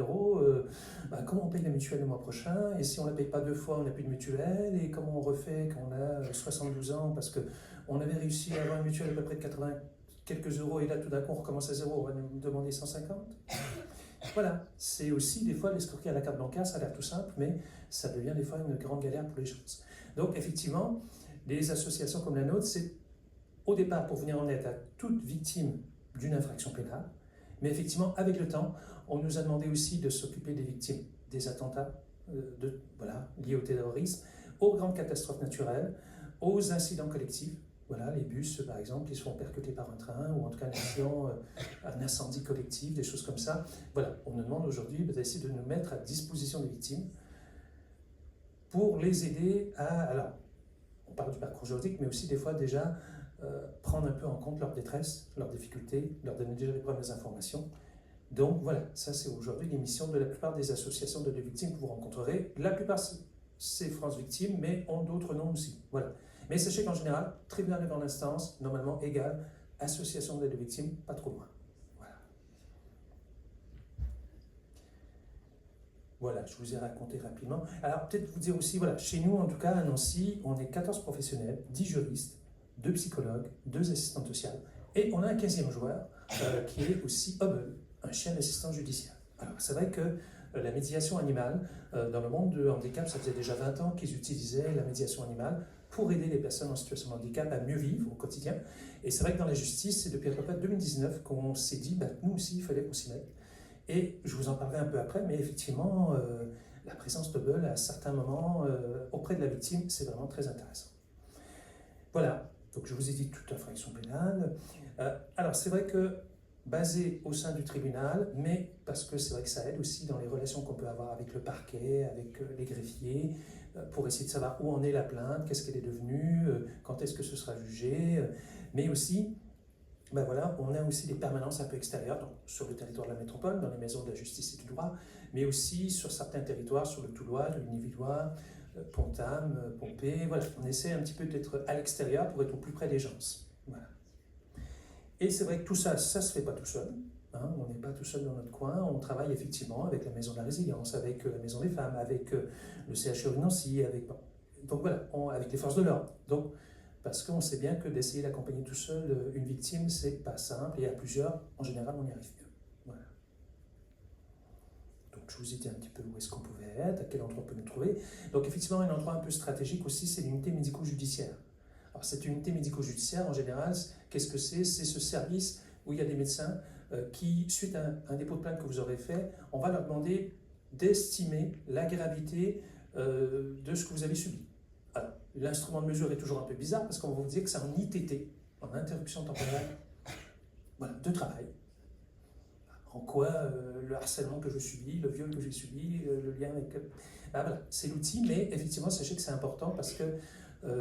€, comment on paye la mutuelle le mois prochain, et si on ne la paye pas 2 fois, on n'a plus de mutuelle, et comment on refait quand on a 72 ans, parce qu'on avait réussi à avoir une mutuelle à peu près de 80 quelques euros, et là tout d'un coup on recommence à zéro, on va nous demander 150. Voilà, c'est aussi des fois l'escroquerie à la carte bancaire, ça a l'air tout simple, mais ça devient des fois une grande galère pour les gens. Donc effectivement, des associations comme la nôtre, c'est au départ pour venir en aide à toute victime d'une infraction pénale, mais effectivement avec le temps, on nous a demandé aussi de s'occuper des victimes des attentats liés au terrorisme, aux grandes catastrophes naturelles, aux incidents collectifs. Voilà, les bus, par exemple, qui sont percutés par un train, ou en tout cas un incendie collectif, des choses comme ça. Voilà, on nous demande aujourd'hui d'essayer de nous mettre à disposition des victimes pour les aider à... Alors, on parle du parcours juridique, mais aussi des fois déjà prendre un peu en compte leur détresse, leurs difficultés, leur donner déjà les premières informations. Donc voilà, ça c'est aujourd'hui les missions de la plupart des associations de victimes que vous rencontrerez. La plupart c'est France Victime, mais ont d'autres noms aussi. Voilà. Mais sachez qu'en général, tribunal de grande instance, normalement égal, association d'aide aux victimes, pas trop loin. Voilà. Voilà, je vous ai raconté rapidement. Alors peut-être vous dire aussi, voilà, chez nous en tout cas à Nancy, on est 14 professionnels, 10 juristes, 2 psychologues, 2 assistantes sociales, et on a un 15e joueur qui est aussi Hubble, un chien d'assistance judiciaire. Alors c'est vrai que la médiation animale, dans le monde du handicap, ça faisait déjà 20 ans qu'ils utilisaient la médiation animale pour aider les personnes en situation de handicap à mieux vivre au quotidien. Et c'est vrai que dans la justice, c'est depuis à peu près 2019 qu'on s'est dit, nous aussi, il fallait qu'on s'y mette. Et je vous en parlerai un peu après, mais effectivement, la présence de Hubble à certains moments auprès de la victime, c'est vraiment très intéressant. Voilà, donc je vous ai dit toute infraction pénale. Alors c'est vrai que basé au sein du tribunal, mais parce que c'est vrai que ça aide aussi dans les relations qu'on peut avoir avec le parquet, avec les greffiers, pour essayer de savoir où en est la plainte, qu'est-ce qu'elle est devenue, quand est-ce que ce sera jugé, mais aussi, voilà, on a aussi des permanences un peu extérieures, donc sur le territoire de la métropole, dans les maisons de la justice et du droit, mais aussi sur certains territoires, sur le Toulois, le Nivillois, Pontam, Pompée, voilà, on essaie un petit peu d'être à l'extérieur pour être au plus près des gens. Voilà. Et c'est vrai que tout ça, ça ne se fait pas tout seul. Hein, on n'est pas tout seul dans notre coin. On travaille effectivement avec la Maison de la Résilience, avec la Maison des Femmes, avec le CHU de Nancy, donc voilà, avec les forces de l'ordre. Donc, parce qu'on sait bien que d'essayer d'accompagner tout seul une victime, c'est pas simple. Et à plusieurs, en général, on y arrive mieux. Voilà. Donc, je vous ai dit un petit peu où est-ce qu'on pouvait être, à quel endroit on peut nous trouver. Donc, effectivement, un endroit un peu stratégique aussi, c'est l'unité médico-judiciaire. Alors, cette unité médico-judiciaire, en général, qu'est-ce que c'est? C'est ce service où il y a des médecins qui, suite à un dépôt de plainte que vous aurez fait, on va leur demander d'estimer la gravité de ce que vous avez subi. Alors, l'instrument de mesure est toujours un peu bizarre parce qu'on va vous dire que c'est en ITT, en interruption temporaire de travail. En quoi le harcèlement que je subis, le viol que j'ai subi, le lien avec... voilà, c'est l'outil, mais effectivement, sachez que c'est important parce que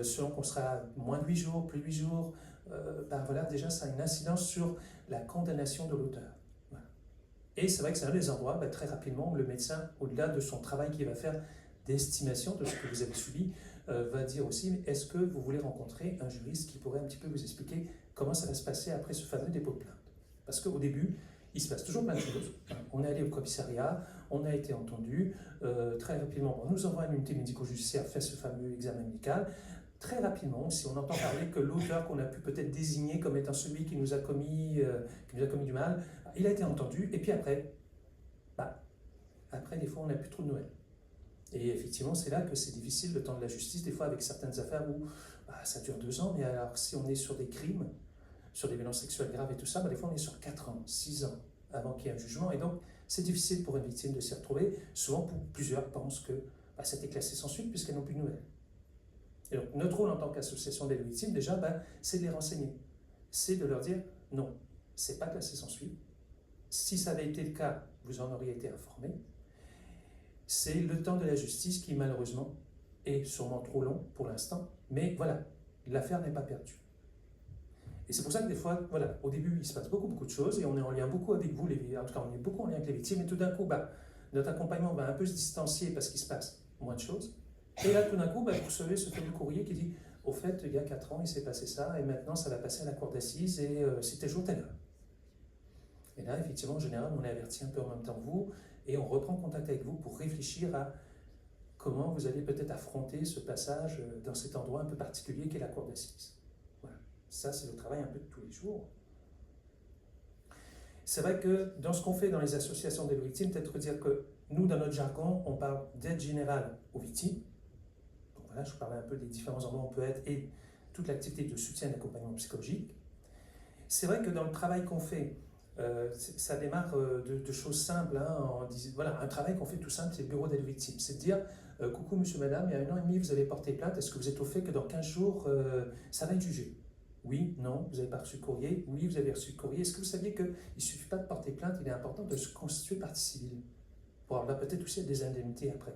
selon qu'on sera moins de 8 jours, plus de 8 jours, voilà, déjà ça a une incidence sur la condamnation de l'auteur. Voilà. Et c'est vrai que c'est un des endroits, très rapidement, où le médecin, au-delà de son travail qu'il va faire d'estimation de ce que vous avez subi, va dire aussi, est-ce que vous voulez rencontrer un juriste qui pourrait un petit peu vous expliquer comment ça va se passer après ce fameux dépôt de plainte. Parce qu'au début, il se passe toujours plein de choses. On est allé au commissariat, on a été entendu, très rapidement, on nous envoie une unité médico-judiciaire, fait ce fameux examen médical. Très rapidement, si on entend parler que l'auteur qu'on a pu peut-être désigner comme étant celui qui nous a commis du mal, il a été entendu, et puis après, des fois, on n'a plus trop de nouvelles. Et effectivement, c'est là que c'est difficile le temps de la justice, des fois avec certaines affaires où ça dure 2 ans, mais alors si on est sur des crimes, sur des violences sexuelles graves et tout ça, des fois on est sur 4 ans, 6 ans avant qu'il y ait un jugement, et donc c'est difficile pour une victime de s'y retrouver. Souvent, plusieurs pensent que c'était classé sans suite puisqu'elles n'ont plus de nouvelles. Et donc notre rôle en tant qu'association d'aide aux victimes, déjà, c'est de les renseigner. C'est de leur dire non, c'est pas classé sans suite. Si ça avait été le cas, vous en auriez été informés. C'est le temps de la justice qui, malheureusement, est sûrement trop long pour l'instant, mais voilà, l'affaire n'est pas perdue. Et c'est pour ça que des fois, au début, il se passe beaucoup de choses et on est en lien beaucoup avec vous, en tout cas, on est beaucoup en lien avec les victimes, et tout d'un coup, notre accompagnement va un peu se distancier parce qu'il se passe moins de choses. Et là, tout d'un coup, vous recevez ce fameux courrier qui dit « Au fait, il y a 4 ans, il s'est passé ça, et maintenant, ça va passer à la cour d'assises, et c'était jour telle heure. » Et là, effectivement, en général, on est averti un peu en même temps que vous, et on reprend contact avec vous pour réfléchir à comment vous allez peut-être affronter ce passage dans cet endroit un peu particulier qu'est la cour d'assises. Voilà. Ça, c'est le travail un peu de tous les jours. C'est vrai que dans ce qu'on fait dans les associations d'aide aux victimes, peut-être dire que nous, dans notre jargon, on parle d'aide générale aux victimes. Donc voilà, je vous parlais un peu des différents endroits où on peut être et toute l'activité de soutien et d'accompagnement psychologique. C'est vrai que dans le travail qu'on fait, ça démarre de choses simples. Un travail qu'on fait tout simple, c'est le bureau d'aide aux victimes. C'est de dire, coucou monsieur, madame, il y a 1 an et demi, vous avez porté plainte, est-ce que vous êtes au fait que dans 15 jours, ça va être jugé? Oui, non, vous n'avez pas reçu le courrier? Oui, vous avez reçu le courrier. Est-ce que vous saviez qu'il ne suffit pas de porter plainte, il est important de se constituer partie civile pour avoir peut-être aussi des indemnités après?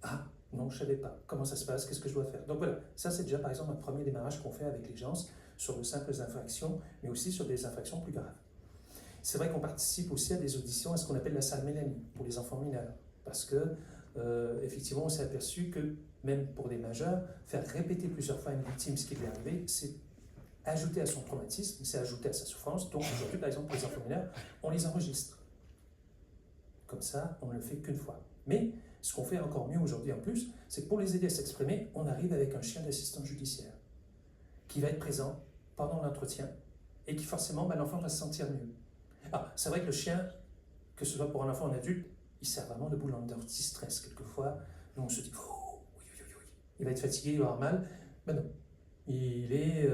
Ah, Non, je ne savais pas. Comment ça se passe? Qu'est-ce que je dois faire? Donc voilà, ça c'est déjà par exemple un premier démarrage qu'on fait avec les gens sur de simples infractions, mais aussi sur des infractions plus graves. C'est vrai qu'on participe aussi à des auditions à ce qu'on appelle la salle Mélanie pour les enfants mineurs, parce que effectivement on s'est aperçu que même pour des majeurs, faire répéter plusieurs fois à une victime ce qui lui est arrivé, c'est ajouter à son traumatisme, c'est ajouter à sa souffrance. Donc aujourd'hui par exemple pour les enfants mineurs, on les enregistre. Comme ça, on ne le fait qu'une fois. Mais ce qu'on fait encore mieux aujourd'hui en plus, c'est que pour les aider à s'exprimer, on arrive avec un chien d'assistance judiciaire qui va être présent pendant l'entretien et qui forcément, l'enfant va se sentir mieux. Ah, c'est vrai que le chien, que ce soit pour un enfant ou un adulte, il sert vraiment de boule anti-stress. Quelquefois, nous on se dit, oh, oui, oui, oui, oui, il va être fatigué, il va avoir mal. Mais non, il est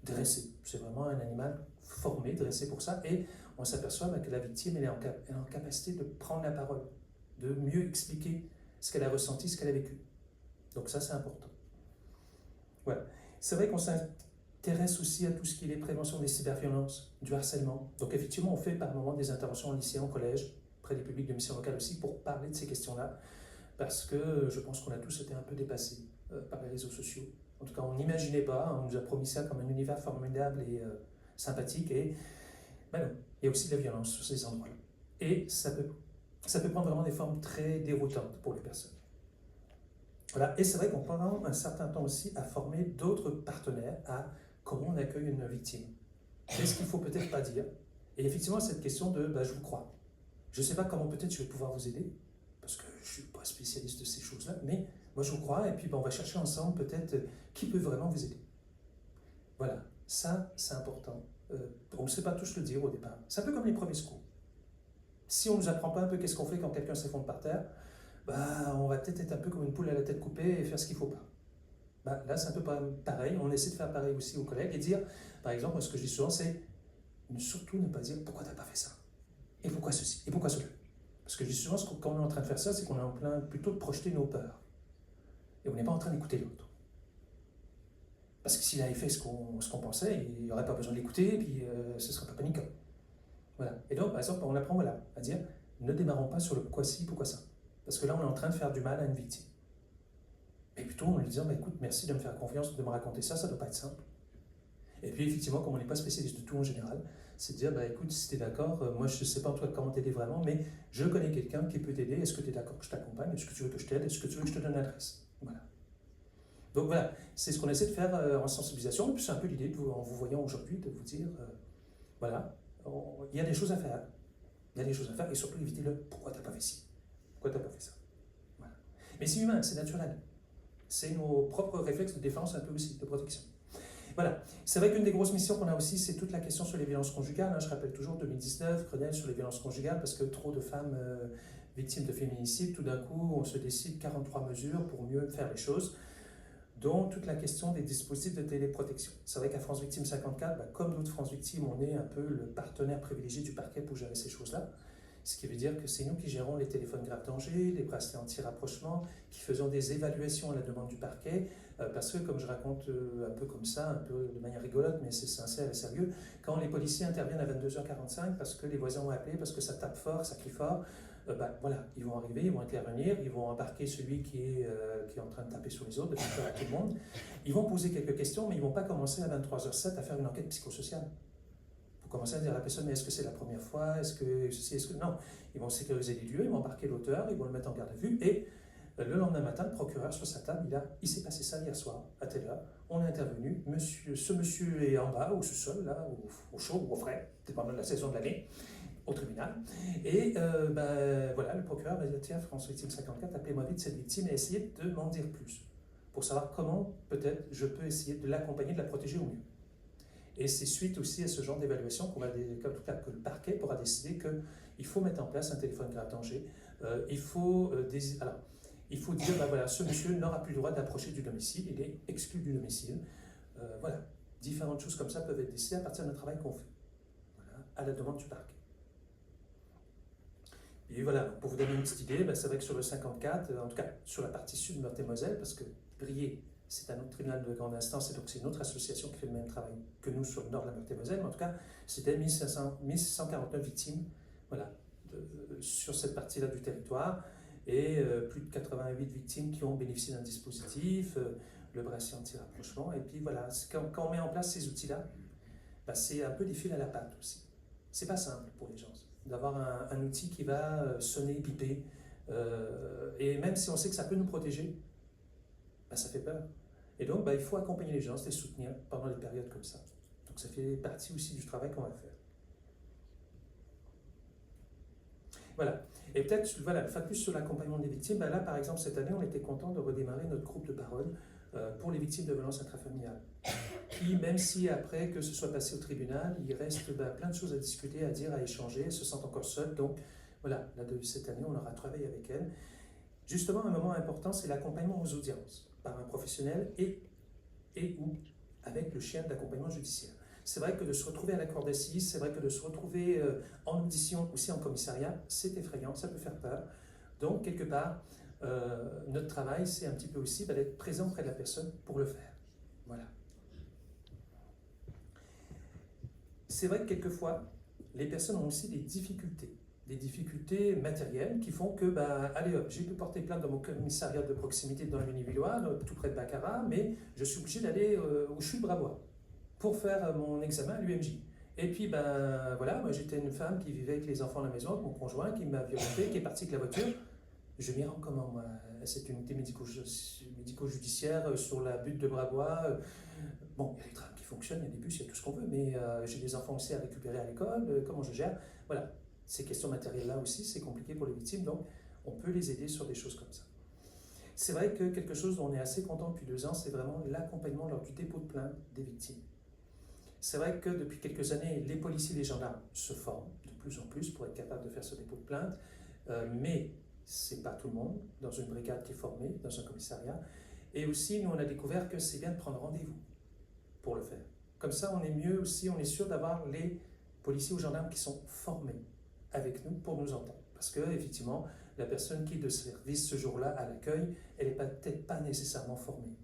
dressé. C'est vraiment un animal formé, dressé pour ça. Et on s'aperçoit que la victime elle est en capacité de prendre la parole, de mieux expliquer ce qu'elle a ressenti, ce qu'elle a vécu. Donc ça, c'est important. Voilà. C'est vrai qu'on s'intéresse aussi à tout ce qui est les préventions des cyberviolences, du harcèlement. Donc effectivement, on fait par moment des interventions en lycée, en collège, près des publics de mission locale aussi, pour parler de ces questions-là, parce que je pense qu'on a tous été un peu dépassés par les réseaux sociaux. En tout cas, on n'imaginait pas, on nous a promis ça comme un univers formidable et sympathique, et non, il y a aussi de la violence sur ces endroits-là. Et ça peut prendre vraiment des formes très déroutantes pour les personnes. Voilà. Et c'est vrai qu'on prend un certain temps aussi à former d'autres partenaires à comment on accueille une victime. Qu'est-ce qu'il ne faut peut-être pas dire? Et effectivement, cette question de je vous crois. Je ne sais pas comment peut-être je vais pouvoir vous aider, parce que je ne suis pas spécialiste de ces choses-là, mais moi je vous crois, et puis on va chercher ensemble peut-être qui peut vraiment vous aider. Voilà, ça c'est important. On ne sait pas tous le dire au départ. C'est un peu comme les premiers secours. Si on ne nous apprend pas un peu qu'est-ce qu'on fait quand quelqu'un s'effondre par terre, on va peut-être être un peu comme une poule à la tête coupée et faire ce qu'il ne faut pas. Là, c'est un peu pareil. On essaie de faire pareil aussi aux collègues et dire, par exemple, ce que je dis souvent, c'est surtout ne pas dire pourquoi tu n'as pas fait ça, et pourquoi ceci, et pourquoi cela. Parce que je dis souvent, quand on est en train de faire ça, c'est qu'on est en plein plutôt de projeter nos peurs. Et on n'est pas en train d'écouter l'autre. Parce que s'il avait fait ce qu'on pensait, il n'y aurait pas besoin de l'écouter, et puis ce ne serait pas paniquant. Voilà. Et donc, par exemple, on apprend à dire, ne démarrons pas sur le pourquoi ci, pourquoi ça. Parce que là, on est en train de faire du mal à une victime. Mais plutôt en lui disant, écoute, merci de me faire confiance, de me raconter ça, ça ne doit pas être simple. Et puis, effectivement, comme on n'est pas spécialiste de tout en général, c'est de dire, écoute, si tu es d'accord, moi je ne sais pas toi comment t'aider vraiment, mais je connais quelqu'un qui peut t'aider, est-ce que tu es d'accord que je t'accompagne, est-ce que tu veux que je t'aide, est-ce que tu veux que je te donne l'adresse? Voilà. Donc voilà, c'est ce qu'on essaie de faire en sensibilisation, et puis c'est un peu l'idée, en vous voyant aujourd'hui, de vous dire, voilà, il y a des choses à faire. Il y a des choses à faire, et surtout éviter le pourquoi tu n'as pas fait ci, pourquoi tu n'as pas fait ça. Voilà. Mais c'est humain, c'est naturel. C'est nos propres réflexes de défense, un peu aussi, de protection. Voilà, c'est vrai qu'une des grosses missions qu'on a aussi, c'est toute la question sur les violences conjugales. Je rappelle toujours 2019, Grenelle sur les violences conjugales, parce que trop de femmes victimes de féminicide, tout d'un coup, on se décide 43 mesures pour mieux faire les choses, dont toute la question des dispositifs de téléprotection. C'est vrai qu'à France Victime 54, comme d'autres France Victimes, on est un peu le partenaire privilégié du parquet pour gérer ces choses-là. Ce qui veut dire que c'est nous qui gérons les téléphones grave danger, les bracelets anti-rapprochement, qui faisons des évaluations à la demande du parquet, parce que, comme je raconte un peu comme ça, un peu de manière rigolote, mais c'est sincère et sérieux, quand les policiers interviennent à 22h45 parce que les voisins ont appelé, parce que ça tape fort, ça crie fort, voilà, ils vont arriver, ils vont intervenir, ils vont embarquer celui qui est en train de taper sur les autres, de faire peur à tout le monde. Ils vont poser quelques questions, mais ils ne vont pas commencer à 23h07 à faire une enquête psychosociale. Pour commencer à dire à la personne, mais est-ce que c'est la première fois, est-ce que ceci, est-ce que... Non, ils vont sécuriser les lieux, ils vont embarquer l'auteur, ils vont le mettre en garde à vue, et le lendemain matin, le procureur sur sa table, il s'est passé ça hier soir, à telle heure, on est intervenu, ce monsieur est en bas, au sous-sol, là, au chaud ou au frais, dépendant de la saison de l'année, au tribunal, et voilà, le procureur va dire, tiens, France Victime 54, appelez-moi vite cette victime et essayez de m'en dire plus, pour savoir comment, peut-être, je peux essayer de l'accompagner, de la protéger au mieux. Et c'est suite aussi à ce genre d'évaluation que le parquet pourra décider qu'il faut mettre en place un téléphone grave danger. Il faut dire, voilà, ce monsieur n'aura plus le droit d'approcher du domicile, il est exclu du domicile. Voilà, différentes choses comme ça peuvent être décidées à partir d'un travail qu'on fait, voilà, à la demande du parquet. Et voilà, pour vous donner une petite idée, c'est vrai que sur le 54, en tout cas sur la partie sud de Meurthe-et-Moselle, parce que Briey, c'est un autre tribunal de grande instance, et donc c'est une autre association qui fait le même travail que nous sur le nord de la Meurthe-et-Moselle, mais en tout cas, c'était 1649 victimes, voilà, sur cette partie-là du territoire. et plus de 88 victimes qui ont bénéficié d'un dispositif, le bracelet anti-rapprochement. Et puis voilà, quand on met en place ces outils-là, bah, c'est un peu des fils à la patte aussi. C'est pas simple pour les gens d'avoir un outil qui va sonner, biper, et même si on sait que ça peut nous protéger, bah, ça fait peur. Et donc, bah, il faut accompagner les gens, les soutenir pendant des périodes comme ça. Donc, ça fait partie aussi du travail qu'on va faire. Voilà. Et peut-être, voilà, une fois de plus sur l'accompagnement des victimes, bah là, par exemple, cette année, on était content de redémarrer notre groupe de parole pour les victimes de violences intrafamiliales. Qui, même si après que ce soit passé au tribunal, il reste plein de choses à discuter, à dire, à échanger, elles se sentent encore seules. Donc, voilà, là, de cette année, on aura travaillé avec elles. Justement, un moment important, c'est l'accompagnement aux audiences par un professionnel et ou avec le chien d'accompagnement judiciaire. C'est vrai que de se retrouver à la cour d'assises, c'est vrai que de se retrouver en audition, aussi en commissariat, c'est effrayant, ça peut faire peur. Donc, quelque part, notre travail, c'est un petit peu aussi d'être présent près de la personne pour le faire. Voilà. C'est vrai que quelquefois, les personnes ont aussi des difficultés matérielles qui font que, allez hop, j'ai pu porter plainte dans mon commissariat de proximité dans le Mini-Villois, tout près de Baccarat, mais je suis obligé d'aller au CHU de Brabois pour faire mon examen à l'UMJ. Et puis, voilà, moi j'étais une femme qui vivait avec les enfants à la maison, avec mon conjoint qui m'a violenté, qui est parti avec la voiture. Je m'y rends comment, moi, à cette unité médico-judiciaire sur la butte de Brabois. Bon, il y a des trams qui fonctionnent, il y a des bus, il y a tout ce qu'on veut, mais j'ai des enfants aussi à récupérer à l'école, comment je gère? Voilà, ces questions matérielles-là aussi, c'est compliqué pour les victimes, donc on peut les aider sur des choses comme ça. C'est vrai que quelque chose dont on est assez content depuis 2 ans, c'est vraiment l'accompagnement lors du dépôt de plainte des victimes. C'est vrai que depuis quelques années, les policiers et les gendarmes se forment de plus en plus pour être capables de faire ce dépôt de plainte, mais c'est pas tout le monde dans une brigade qui est formée, dans un commissariat. Et aussi, nous, on a découvert que c'est bien de prendre rendez-vous pour le faire. Comme ça, on est mieux aussi, on est sûr d'avoir les policiers ou gendarmes qui sont formés avec nous pour nous entendre. Parce que, effectivement, la personne qui est de service ce jour-là à l'accueil, elle n'est peut-être pas nécessairement formée.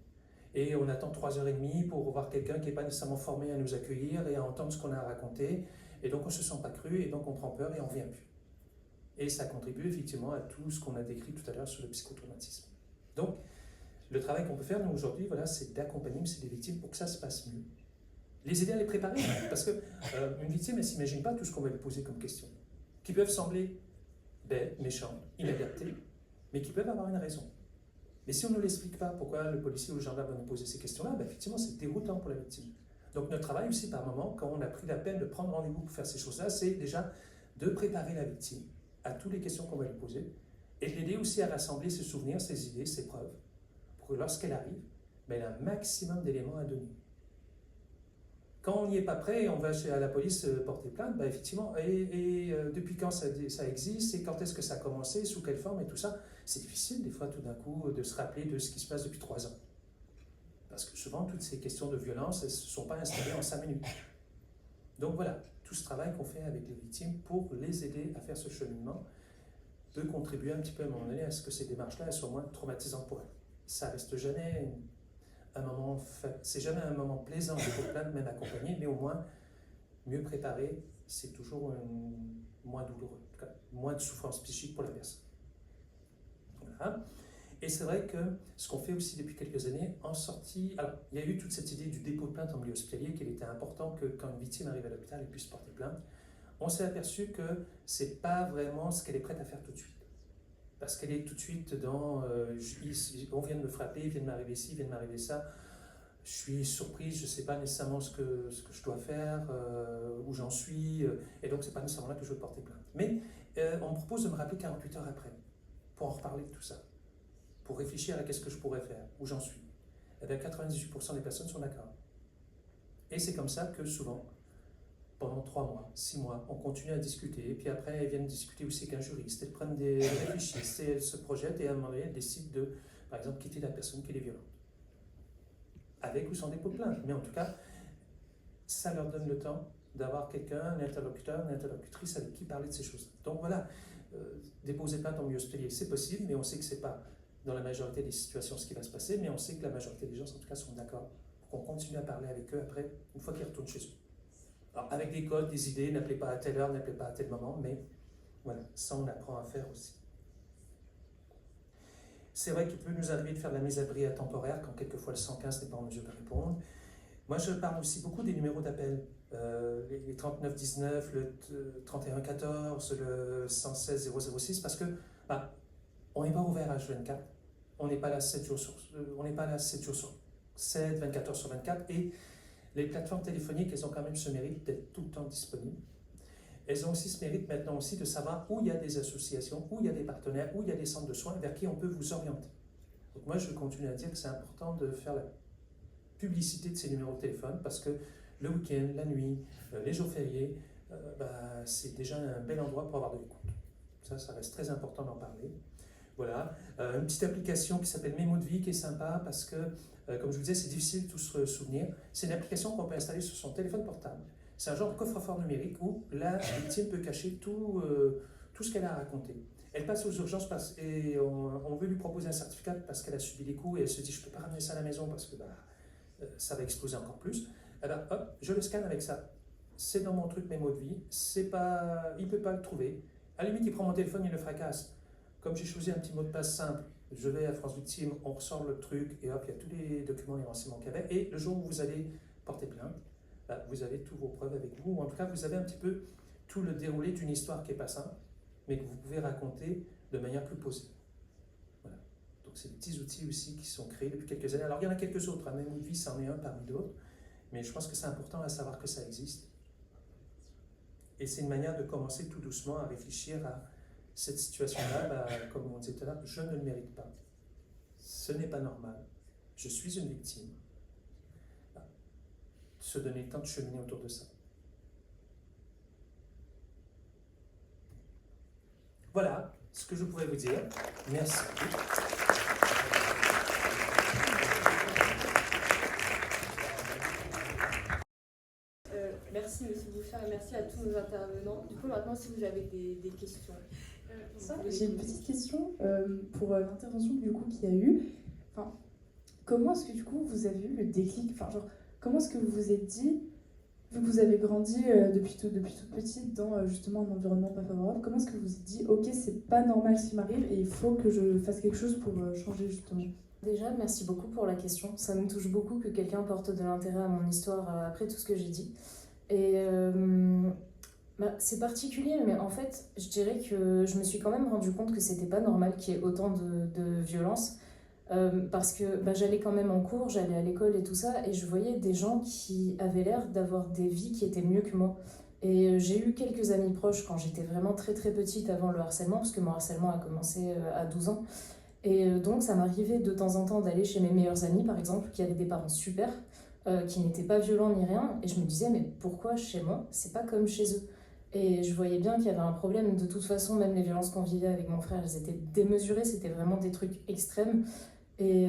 Et on attend 3h30 pour voir quelqu'un qui n'est pas nécessairement formé à nous accueillir et à entendre ce qu'on a à raconter. Et donc, on ne se sent pas cru et donc on prend peur et on ne vient plus. Et ça contribue effectivement à tout ce qu'on a décrit tout à l'heure sur le psychotraumatisme. Donc, le travail qu'on peut faire, nous, aujourd'hui, voilà, c'est d'accompagner ces victimes pour que ça se passe mieux. Les aider à les préparer, parce qu'une victime, elle ne s'imagine pas tout ce qu'on va lui poser comme question, qui peuvent sembler bêtes, méchantes, inadaptées, mais qui peuvent avoir une raison. Mais si on ne l'explique pas pourquoi le policier ou le gendarme va nous poser ces questions-là, effectivement, c'est déroutant pour la victime. Donc notre travail aussi, par moment, quand on a pris la peine de prendre rendez-vous pour faire ces choses-là, c'est déjà de préparer la victime à toutes les questions qu'on va lui poser et de l'aider aussi à rassembler ses souvenirs, ses idées, ses preuves, pour que lorsqu'elle arrive, elle a un maximum d'éléments à donner. Quand on n'y est pas prêt, on va à la police porter plainte, effectivement, et depuis quand ça existe, et quand est-ce que ça a commencé, sous quelle forme et tout ça, c'est difficile des fois tout d'un coup de se rappeler de ce qui se passe depuis 3 ans. Parce que souvent, toutes ces questions de violence, elles ne se sont pas installées en 5 minutes. Donc voilà, tout ce travail qu'on fait avec les victimes pour les aider à faire ce cheminement peut contribuer un petit peu à un moment donné à ce que ces démarches-là soient moins traumatisantes pour elles. Ça reste jamais un moment, c'est jamais un moment plaisant de plainte, même accompagné, mais au moins mieux préparé, c'est toujours moins douloureux, en tout cas, moins de souffrance psychique pour la personne. Voilà. Et c'est vrai que ce qu'on fait aussi depuis quelques années, en sortie, alors il y a eu toute cette idée du dépôt de plainte en milieu hospitalier, qu'il était important que quand une victime arrive à l'hôpital, elle puisse porter plainte. On s'est aperçu que c'est pas vraiment ce qu'elle est prête à faire tout de suite. Parce qu'elle est tout de suite dans on vient de me frapper, il vient de m'arriver ci, il vient de m'arriver ça, je suis surprise, je ne sais pas nécessairement ce que je dois faire, où j'en suis, et donc c'est pas nécessairement là que je veux porter plainte. Mais on me propose de me rappeler 48 heures après, pour en reparler de tout ça, pour réfléchir à qu'est-ce que je pourrais faire, où j'en suis. Et bien 98% des personnes sont d'accord. Et c'est comme ça que souvent, pendant 3 mois, 6 mois, on continue à discuter, et puis après, elles viennent discuter aussi avec un juriste, elles prennent elles réfléchissent, elles se projettent, et à un moment donné, elles décident de, par exemple, quitter la personne qui les violente. Avec ou sans dépôt de plainte, mais en tout cas, ça leur donne le temps d'avoir quelqu'un, un interlocuteur, une interlocutrice avec qui parler de ces choses. Donc voilà, déposer plainte en milieu hospitalier, c'est possible, mais on sait que ce n'est pas dans la majorité des situations ce qui va se passer, mais on sait que la majorité des gens, en tout cas, sont d'accord pour qu'on continue à parler avec eux après, une fois qu'ils retournent chez eux. Alors, avec des codes, des idées, n'appelez pas à telle heure, n'appelez pas à tel moment, mais voilà, ça on apprend à faire aussi. C'est vrai qu'il peut nous arriver de faire de la mise à l'abri temporaire quand quelquefois le 115 n'est pas en mesure de répondre. Moi, je parle aussi beaucoup des numéros d'appel, les 3919, le 3114, le 116 006, parce que on n'est pas ouvert à H24, on n'est pas là 7 jours sur 7, 24 heures sur 24, et les plateformes téléphoniques, elles ont quand même ce mérite d'être tout le temps disponibles. Elles ont aussi ce mérite maintenant aussi de savoir où il y a des associations, où il y a des partenaires, où il y a des centres de soins vers qui on peut vous orienter. Donc moi, je continue à dire que c'est important de faire la publicité de ces numéros de téléphone parce que le week-end, la nuit, les jours fériés, c'est déjà un bel endroit pour avoir de l'écoute. Ça reste très important d'en parler. Voilà, une petite application qui s'appelle Mémo de vie qui est sympa parce que, comme je vous disais, c'est difficile de tout se souvenir. C'est une application qu'on peut installer sur son téléphone portable. C'est un genre de coffre-fort numérique où la victime peut cacher tout ce qu'elle a à raconter. Elle passe aux urgences et on veut lui proposer un certificat parce qu'elle a subi des coups et elle se dit « je ne peux pas ramener ça à la maison parce que ça va exploser encore plus ». Alors hop, je le scanne avec ça. C'est dans mon truc Mémo de vie, il ne peut pas le trouver. À la limite, il prend mon téléphone, il le fracasse. Comme j'ai choisi un petit mot de passe simple, je vais à France Victime, on ressort le truc et hop, il y a tous les documents, les renseignements qu'il y avait. Et le jour où vous allez porter plainte, vous avez toutes vos preuves avec vous, ou en tout cas vous avez un petit peu tout le déroulé d'une histoire qui n'est pas simple, mais que vous pouvez raconter de manière plus posée. Voilà. Donc c'est des petits outils aussi qui sont créés depuis quelques années. Alors il y en a quelques autres, même Mémo de vie, c'en est un parmi d'autres, mais je pense que c'est important à savoir que ça existe. Et c'est une manière de commencer tout doucement à réfléchir à cette situation-là, comme on disait tout à l'heure, je ne le mérite pas. Ce n'est pas normal. Je suis une victime. Se donner le temps de cheminer autour de ça. Voilà ce que je pourrais vous dire. Merci. Merci Monsieur Bouchard et merci à tous nos intervenants. Du coup, maintenant, si vous avez des questions. J'ai une petite question pour l'intervention du coup qu'il y a eu. Enfin, comment est-ce que du coup vous avez eu le déclic? Enfin, genre, comment est-ce que vous vous êtes dit, vu que vous avez grandi depuis toute petite dans justement un environnement pas favorable, comment est-ce que vous vous êtes dit, ok, c'est pas normal ce qui m'arrive et il faut que je fasse quelque chose pour changer justement? Déjà, merci beaucoup pour la question. Ça me touche beaucoup que quelqu'un porte de l'intérêt à mon histoire après tout ce que j'ai dit. Et c'est particulier, mais en fait, je dirais que je me suis quand même rendu compte que c'était pas normal qu'il y ait autant de violence. Parce que j'allais quand même en cours, j'allais à l'école et tout ça, et je voyais des gens qui avaient l'air d'avoir des vies qui étaient mieux que moi. Et j'ai eu quelques amis proches quand j'étais vraiment très très petite avant le harcèlement, parce que mon harcèlement a commencé à 12 ans. Et donc ça m'arrivait de temps en temps d'aller chez mes meilleurs amis, par exemple, qui avaient des parents super, qui n'étaient pas violents ni rien, et je me disais, mais pourquoi chez moi, c'est pas comme chez eux? Et je voyais bien qu'il y avait un problème. De toute façon, même les violences qu'on vivait avec mon frère, elles étaient démesurées, c'était vraiment des trucs extrêmes. Et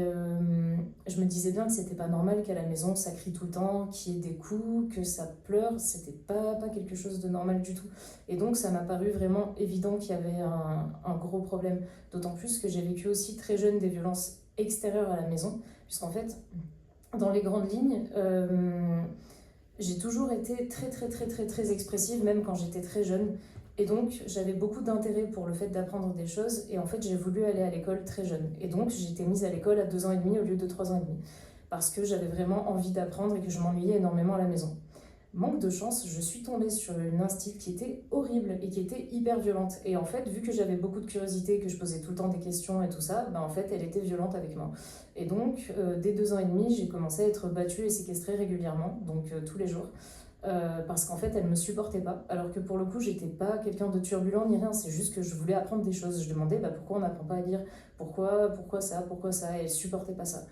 je me disais bien que c'était pas normal qu'à la maison ça crie tout le temps, qu'il y ait des coups, que ça pleure, c'était pas quelque chose de normal du tout. Et donc ça m'a paru vraiment évident qu'il y avait un gros problème. D'autant plus que j'ai vécu aussi très jeune des violences extérieures à la maison, puisqu'en fait, dans les grandes lignes, j'ai toujours été très expressive, même quand j'étais très jeune. Et donc, j'avais beaucoup d'intérêt pour le fait d'apprendre des choses. Et en fait, j'ai voulu aller à l'école très jeune. Et donc, j'ai été mise à l'école à 2 ans et demi au lieu de 3 ans et demi. Parce que j'avais vraiment envie d'apprendre et que je m'ennuyais énormément à la maison. Manque de chance, je suis tombée sur une instite qui était horrible et qui était hyper violente. Et en fait, vu que j'avais beaucoup de curiosité, que je posais tout le temps des questions et tout ça, en fait, elle était violente avec moi. Et donc, dès 2 ans et demi, j'ai commencé à être battue et séquestrée régulièrement, donc tous les jours. Parce qu'en fait, elle me supportait pas. Alors que pour le coup, j'étais pas quelqu'un de turbulent ni rien. C'est juste que je voulais apprendre des choses. Je demandais pourquoi on n'apprend pas à lire, pourquoi ça. Et elle supportait pas ça.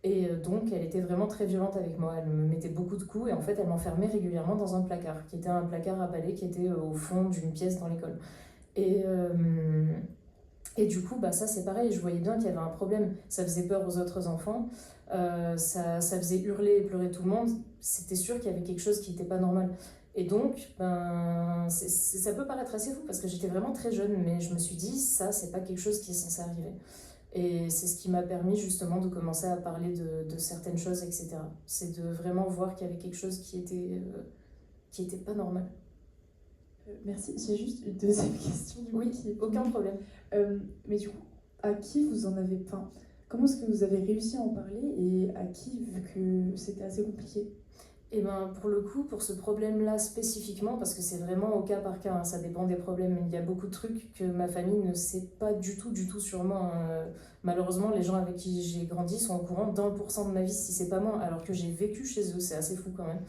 Et donc, elle était vraiment très violente avec moi. Elle me mettait beaucoup de coups et en fait, elle m'enfermait régulièrement dans un placard, qui était un placard à balai qui était au fond d'une pièce dans l'école. Et du coup, ça c'est pareil, je voyais bien qu'il y avait un problème. Ça faisait peur aux autres enfants, ça faisait hurler et pleurer tout le monde. C'était sûr qu'il y avait quelque chose qui n'était pas normal. Et donc, ça peut paraître assez fou parce que j'étais vraiment très jeune, mais je me suis dit, ça, c'est pas quelque chose qui est censé arriver. Et c'est ce qui m'a permis justement de commencer à parler de certaines choses, etc. C'est de vraiment voir qu'il y avait quelque chose qui était pas normal. Merci, j'ai juste une deuxième question. Oui, aucun problème. Mais du coup, à qui vous en avez... Enfin, comment est-ce que vous avez réussi à en parler et à qui, vu que c'était assez compliqué? Et ben pour le coup, pour ce problème-là spécifiquement, parce que c'est vraiment au cas par cas, hein, ça dépend des problèmes, il y a beaucoup de trucs que ma famille ne sait pas du tout sur moi. Malheureusement, les gens avec qui j'ai grandi sont au courant d'1% de ma vie, si c'est pas moins, alors que j'ai vécu chez eux, c'est assez fou quand même.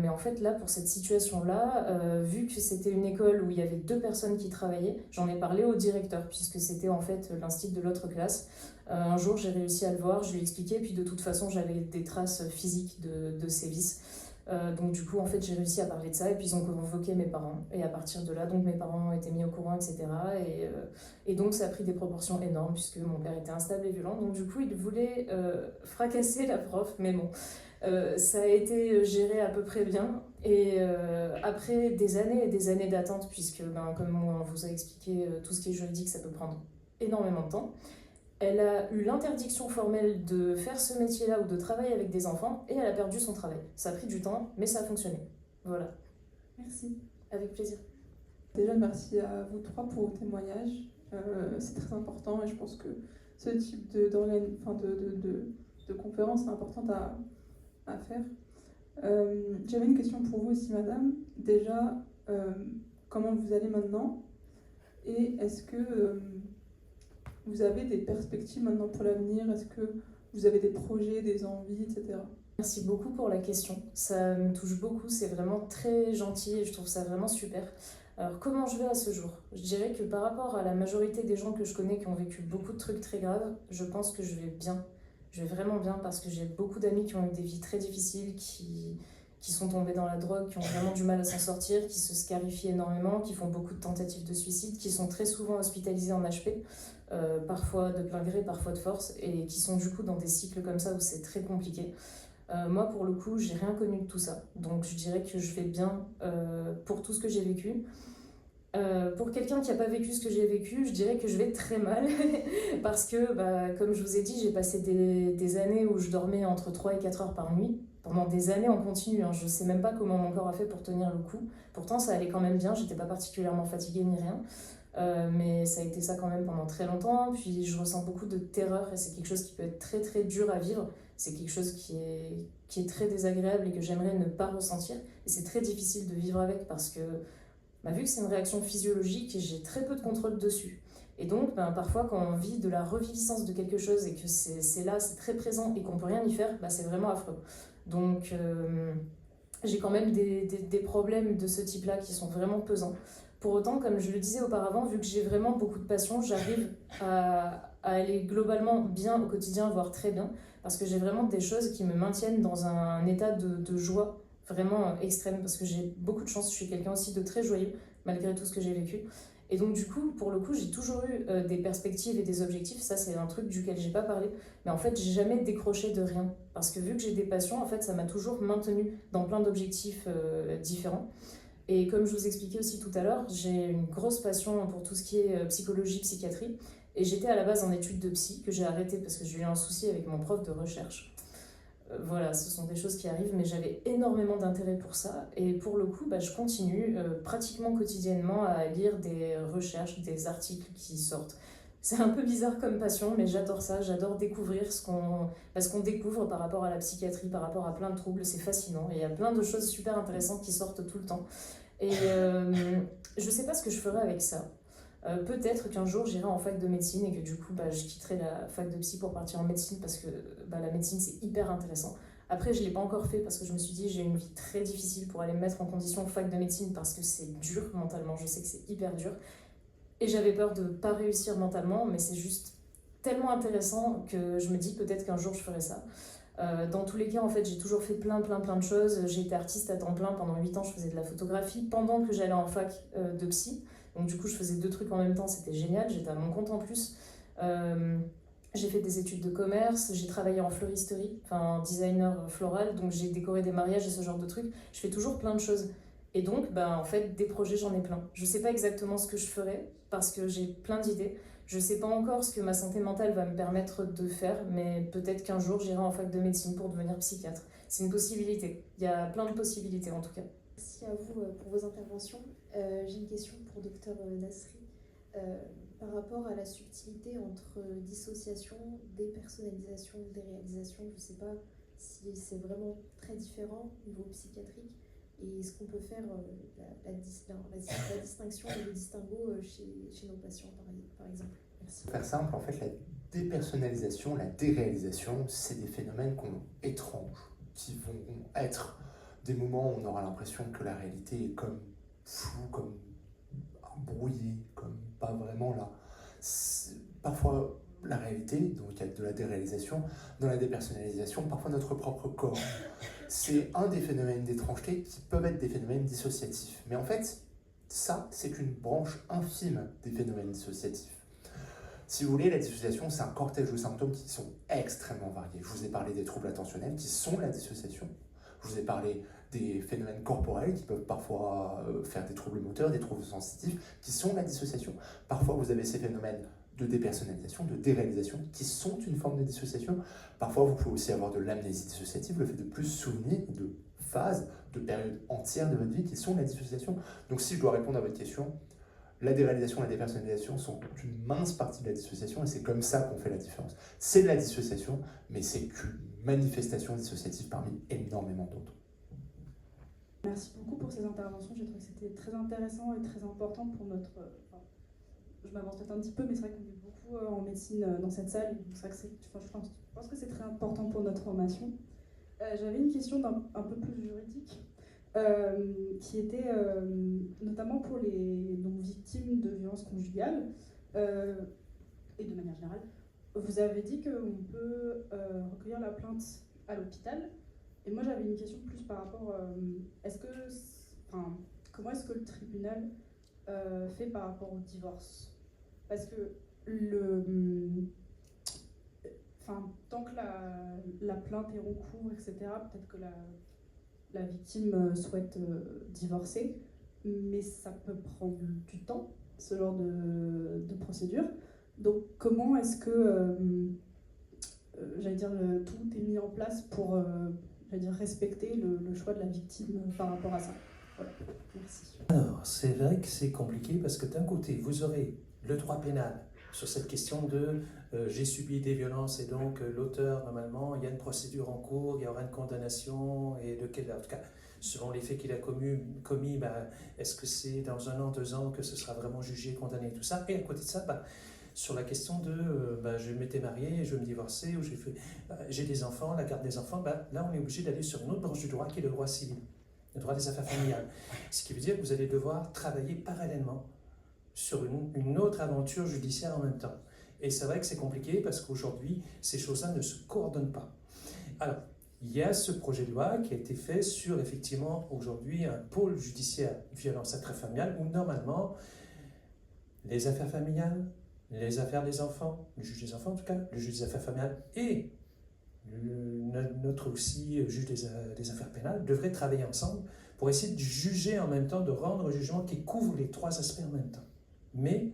Mais en fait, là, pour cette situation-là, vu que c'était une école où il y avait 2 personnes qui travaillaient, j'en ai parlé au directeur, puisque c'était en fait l'instit de l'autre classe. Un jour, j'ai réussi à le voir, je lui ai expliqué, puis de toute façon, j'avais des traces physiques de sévices. Donc du coup, en fait, j'ai réussi à parler de ça, et puis ils ont convoqué mes parents. Et à partir de là, donc mes parents ont été mis au courant, etc. Et donc ça a pris des proportions énormes, puisque mon père était instable et violent. Donc du coup, il voulait fracasser la prof, mais bon... ça a été géré à peu près bien et après des années et des années d'attente, puisque comme on vous a expliqué, tout ce qui est juridique ça peut prendre énormément de temps, elle a eu l'interdiction formelle de faire ce métier-là ou de travailler avec des enfants et elle a perdu son travail. Ça a pris du temps mais ça a fonctionné. Voilà. Merci. Avec plaisir. Déjà, merci à vous 3 pour vos témoignages. C'est très important et je pense que ce type de conférence est importante à faire. J'avais une question pour vous aussi, madame. Déjà, comment vous allez maintenant? Et est-ce que vous avez des perspectives maintenant pour l'avenir? Est-ce que vous avez des projets, des envies, etc.? Merci beaucoup pour la question. Ça me touche beaucoup, c'est vraiment très gentil et je trouve ça vraiment super. Alors, comment je vais à ce jour? Je dirais que par rapport à la majorité des gens que je connais qui ont vécu beaucoup de trucs très graves, je pense que je vais bien. Je vais vraiment bien parce que j'ai beaucoup d'amis qui ont eu des vies très difficiles, qui sont tombés dans la drogue, qui ont vraiment du mal à s'en sortir, qui se scarifient énormément, qui font beaucoup de tentatives de suicide, qui sont très souvent hospitalisés en HP, parfois de plein gré, parfois de force, et qui sont du coup dans des cycles comme ça où c'est très compliqué. Moi, pour le coup, j'ai rien connu de tout ça. Donc, je dirais que je vais bien pour tout ce que j'ai vécu. Pour quelqu'un qui n'a pas vécu ce que j'ai vécu, je dirais que je vais très mal parce que, comme je vous ai dit, j'ai passé des années où je dormais entre 3 et 4 heures par nuit, pendant des années en continu. Hein. Je ne sais même pas comment mon corps a fait pour tenir le coup. Pourtant, ça allait quand même bien, j'étais pas particulièrement fatiguée ni rien. Mais ça a été ça quand même pendant très longtemps. Puis je ressens beaucoup de terreur et c'est quelque chose qui peut être très très dur à vivre. C'est quelque chose qui est très désagréable et que j'aimerais ne pas ressentir. Et c'est très difficile de vivre avec parce que vu que c'est une réaction physiologique, j'ai très peu de contrôle dessus. Et donc, parfois, quand on vit de la reviviscence de quelque chose et que c'est là, c'est très présent et qu'on peut rien y faire, c'est vraiment affreux. Donc, j'ai quand même des problèmes de ce type-là qui sont vraiment pesants. Pour autant, comme je le disais auparavant, vu que j'ai vraiment beaucoup de passion, j'arrive à aller globalement bien au quotidien, voire très bien, parce que j'ai vraiment des choses qui me maintiennent dans un état de joie vraiment extrême, parce que j'ai beaucoup de chance, je suis quelqu'un aussi de très joyeux, malgré tout ce que j'ai vécu. Et donc du coup, pour le coup, j'ai toujours eu des perspectives et des objectifs, ça c'est un truc duquel j'ai pas parlé, mais en fait, j'ai jamais décroché de rien, parce que vu que j'ai des passions, en fait, ça m'a toujours maintenu dans plein d'objectifs différents. Et comme je vous expliquais aussi tout à l'heure, j'ai une grosse passion pour tout ce qui est psychologie, psychiatrie, et j'étais à la base en études de psy, que j'ai arrêté parce que j'ai eu un souci avec mon prof de recherche. Voilà, ce sont des choses qui arrivent, mais j'avais énormément d'intérêt pour ça. Et pour le coup, je continue pratiquement quotidiennement à lire des recherches, des articles qui sortent. C'est un peu bizarre comme passion, mais j'adore ça. J'adore découvrir ce qu'on découvre par rapport à la psychiatrie, par rapport à plein de troubles. C'est fascinant. Et il y a plein de choses super intéressantes qui sortent tout le temps. Et je sais pas ce que je ferai avec ça. Peut-être qu'un jour j'irai en fac de médecine et que du coup je quitterai la fac de psy pour partir en médecine parce que la médecine c'est hyper intéressant. Après je ne l'ai pas encore fait parce que je me suis dit j'ai une vie très difficile pour aller me mettre en condition fac de médecine parce que c'est dur mentalement, je sais que c'est hyper dur. Et j'avais peur de ne pas réussir mentalement, mais c'est juste tellement intéressant que je me dis peut-être qu'un jour je ferai ça. Dans tous les cas, en fait, j'ai toujours fait plein de choses. J'ai été artiste à temps plein pendant 8 ans, je faisais de la photographie pendant que j'allais en fac de psy. Donc du coup, je faisais 2 trucs en même temps, c'était génial, j'étais à mon compte en plus. J'ai fait des études de commerce, j'ai travaillé en fleuristerie, enfin designer floral, donc j'ai décoré des mariages et ce genre de trucs. Je fais toujours plein de choses. Et donc, en fait, des projets, j'en ai plein. Je sais pas exactement ce que je ferai, parce que j'ai plein d'idées. Je sais pas encore ce que ma santé mentale va me permettre de faire, mais peut-être qu'un jour, j'irai en fac de médecine pour devenir psychiatre. C'est une possibilité. Il y a plein de possibilités, en tout cas. Merci à vous pour vos interventions. J'ai une question pour Dr Nasri. Par rapport à la subtilité entre dissociation, dépersonnalisation, déréalisation, je ne sais pas si c'est vraiment très différent au niveau psychiatrique et est-ce qu'on peut faire la distinction et le distinguo chez nos patients par exemple. Merci. Pour faire simple, en fait, la dépersonnalisation, la déréalisation, c'est des phénomènes étranges qui vont être des moments où on aura l'impression que la réalité est comme floue, comme brouillée, comme pas vraiment là. Parfois, la réalité, donc il y a de la déréalisation, dans la dépersonnalisation, parfois notre propre corps. C'est un des phénomènes d'étrangeté qui peuvent être des phénomènes dissociatifs. Mais en fait, ça, c'est qu'une branche infime des phénomènes dissociatifs. Si vous voulez, la dissociation, c'est un cortège de symptômes qui sont extrêmement variés. Je vous ai parlé des troubles attentionnels qui sont la dissociation. Je vous ai parlé des phénomènes corporels qui peuvent parfois faire des troubles moteurs, des troubles sensitifs, qui sont la dissociation. Parfois, vous avez ces phénomènes de dépersonnalisation, de déréalisation, qui sont une forme de dissociation. Parfois, vous pouvez aussi avoir de l'amnésie dissociative, le fait de plus se souvenir de phases, de périodes entières de votre vie qui sont la dissociation. Donc, si je dois répondre à votre question, la déréalisation et la dépersonnalisation sont une mince partie de la dissociation et c'est comme ça qu'on fait la différence. C'est de la dissociation, mais c'est qu'une manifestation dissociative parmi énormément d'autres. Merci beaucoup pour ces interventions. J'ai trouvé que c'était très intéressant et très important pour notre... je m'avance peut-être un petit peu, mais c'est vrai qu'on est beaucoup en médecine dans cette salle. Donc c'est vrai que je pense que c'est très important pour notre formation. J'avais une question un peu plus juridique, qui était notamment pour les victimes de violences conjugales et de manière générale. Vous avez dit qu'on peut recueillir la plainte à l'hôpital. Et moi, j'avais une question plus par rapport, comment est-ce que le tribunal fait par rapport au divorce? Parce que tant que la plainte est en cours, etc., peut-être que la victime souhaite divorcer, mais ça peut prendre du temps, ce genre de procédure. Donc, comment est-ce que, tout est mis en place pour respecter le choix de la victime par rapport à ça? Voilà, merci. Alors, c'est vrai que c'est compliqué parce que d'un côté, vous aurez le droit pénal sur cette question de j'ai subi des violences et donc l'auteur, normalement, il y a une procédure en cours, il y aura une condamnation et en tout cas, selon les faits qu'il a commis, est-ce que c'est dans 1 an, 2 ans que ce sera vraiment jugé, condamné, tout ça. Et à côté de ça, sur la question de je m'étais marié, je veux me divorcer, ou j'ai des enfants, la garde des enfants, là on est obligé d'aller sur une autre branche du droit qui est le droit civil, le droit des affaires familiales. Ce qui veut dire que vous allez devoir travailler parallèlement sur une autre aventure judiciaire en même temps. Et c'est vrai que c'est compliqué parce qu'aujourd'hui, ces choses-là ne se coordonnent pas. Alors, il y a ce projet de loi qui a été fait sur, effectivement, aujourd'hui, un pôle judiciaire violence intrafamiliale où, normalement, les affaires familiales, les affaires des enfants, le juge des enfants en tout cas, le juge des affaires familiales et notre aussi juge des affaires pénales devraient travailler ensemble pour essayer de juger en même temps, de rendre un jugement qui couvre les 3 aspects en même temps. Mais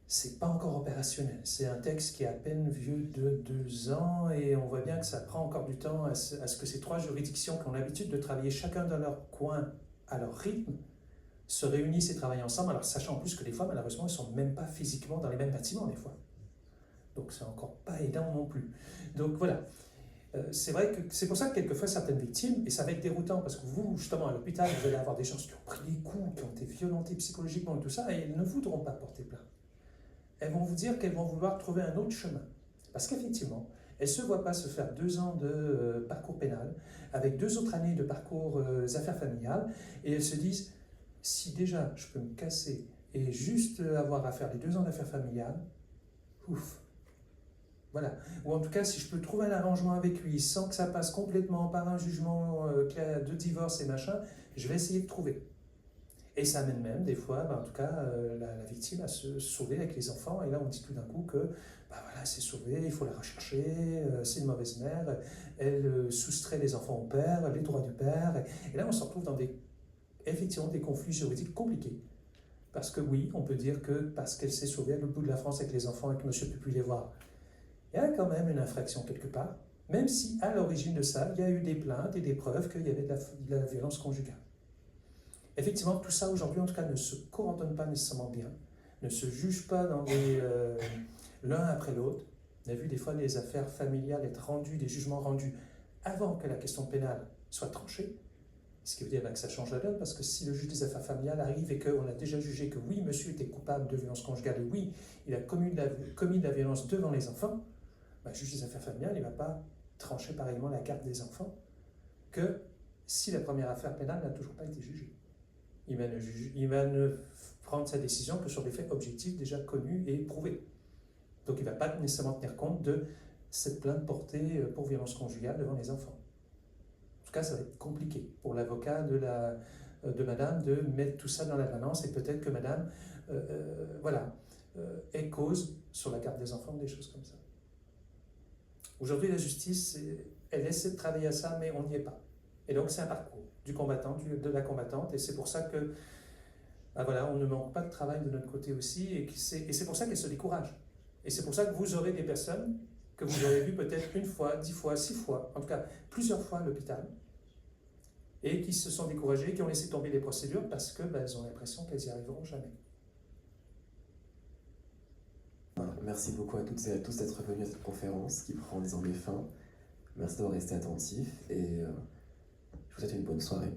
c'est pas encore opérationnel. C'est un texte qui est à peine vieux de 2 ans et on voit bien que ça prend encore du temps à ce que ces 3 juridictions qui ont l'habitude de travailler chacun dans leur coin à leur rythme se réunissent et travaillent ensemble, alors sachant en plus que des fois, malheureusement, ils ne sont même pas physiquement dans les mêmes bâtiments, des fois. Donc, c'est encore pas aidant non plus. Donc, voilà. C'est vrai que c'est pour ça que quelquefois, certaines victimes, et ça va être déroutant, parce que vous, justement, à l'hôpital, vous allez avoir des gens qui ont pris des coups, qui ont été violentés psychologiquement et tout ça, et elles ne voudront pas porter plainte. Elles vont vous dire qu'elles vont vouloir trouver un autre chemin. Parce qu'effectivement, elles ne se voient pas se faire 2 ans de parcours pénal, avec 2 autres années de parcours affaires familiales, et elles se disent, si déjà je peux me casser et juste avoir à faire les 2 ans d'affaires familiales, ouf. Voilà. Ou en tout cas, si je peux trouver un arrangement avec lui sans que ça passe complètement par un jugement de divorce et machin, je vais essayer de trouver. Et ça amène même des fois, en tout cas, la victime à se sauver avec les enfants. Et là, on dit tout d'un coup que, voilà, elle s'est sauvée, il faut la rechercher, c'est une mauvaise mère, elle soustrait les enfants au père, les droits du père. Et là, on se retrouve dans effectivement des conflits juridiques compliqués. Parce que oui, on peut dire que parce qu'elle s'est sauvée à l'autre bout de la France avec les enfants et que monsieur ne peut plus les voir, il y a quand même une infraction quelque part, même si à l'origine de ça, il y a eu des plaintes et des preuves qu'il y avait de la violence conjugale. Effectivement, tout ça aujourd'hui, en tout cas, ne se coordonne pas nécessairement bien. ne se jugent pas l'un après l'autre. On a vu des fois des affaires familiales être rendues, des jugements rendus avant que la question pénale soit tranchée. Ce qui veut dire que ça change la donne, parce que si le juge des affaires familiales arrive et qu'on a déjà jugé que oui, monsieur était coupable de violence conjugale et oui, il a commis de la violence devant les enfants, le juge des affaires familiales, il ne va pas trancher pareillement la garde des enfants que si la première affaire pénale n'a toujours pas été jugée. Il va ne prendre sa décision que sur des faits objectifs déjà connus et prouvés. Donc il ne va pas nécessairement tenir compte de cette plainte portée pour violence conjugale devant les enfants. En tout cas, ça va être compliqué pour l'avocat de madame de mettre tout ça dans la balance et peut-être que madame est cause sur la garde des enfants, des choses comme ça. Aujourd'hui, la justice, elle essaie de travailler à ça, mais on n'y est pas. Et donc, c'est un parcours du combattant, de la combattante, et c'est pour ça que, on ne manque pas de travail de notre côté aussi, et c'est pour ça qu'elle se décourage. Et c'est pour ça que vous aurez des personnes que vous aurez vues peut-être 1 fois, 10 fois, 6 fois, en tout cas plusieurs fois à l'hôpital, et qui se sont découragées, qui ont laissé tomber les procédures parce que elles ont l'impression qu'elles n'y arriveront jamais. Voilà, merci beaucoup à toutes et à tous d'être venus à cette conférence qui prend désormais fin. Merci d'avoir resté attentifs et je vous souhaite une bonne soirée.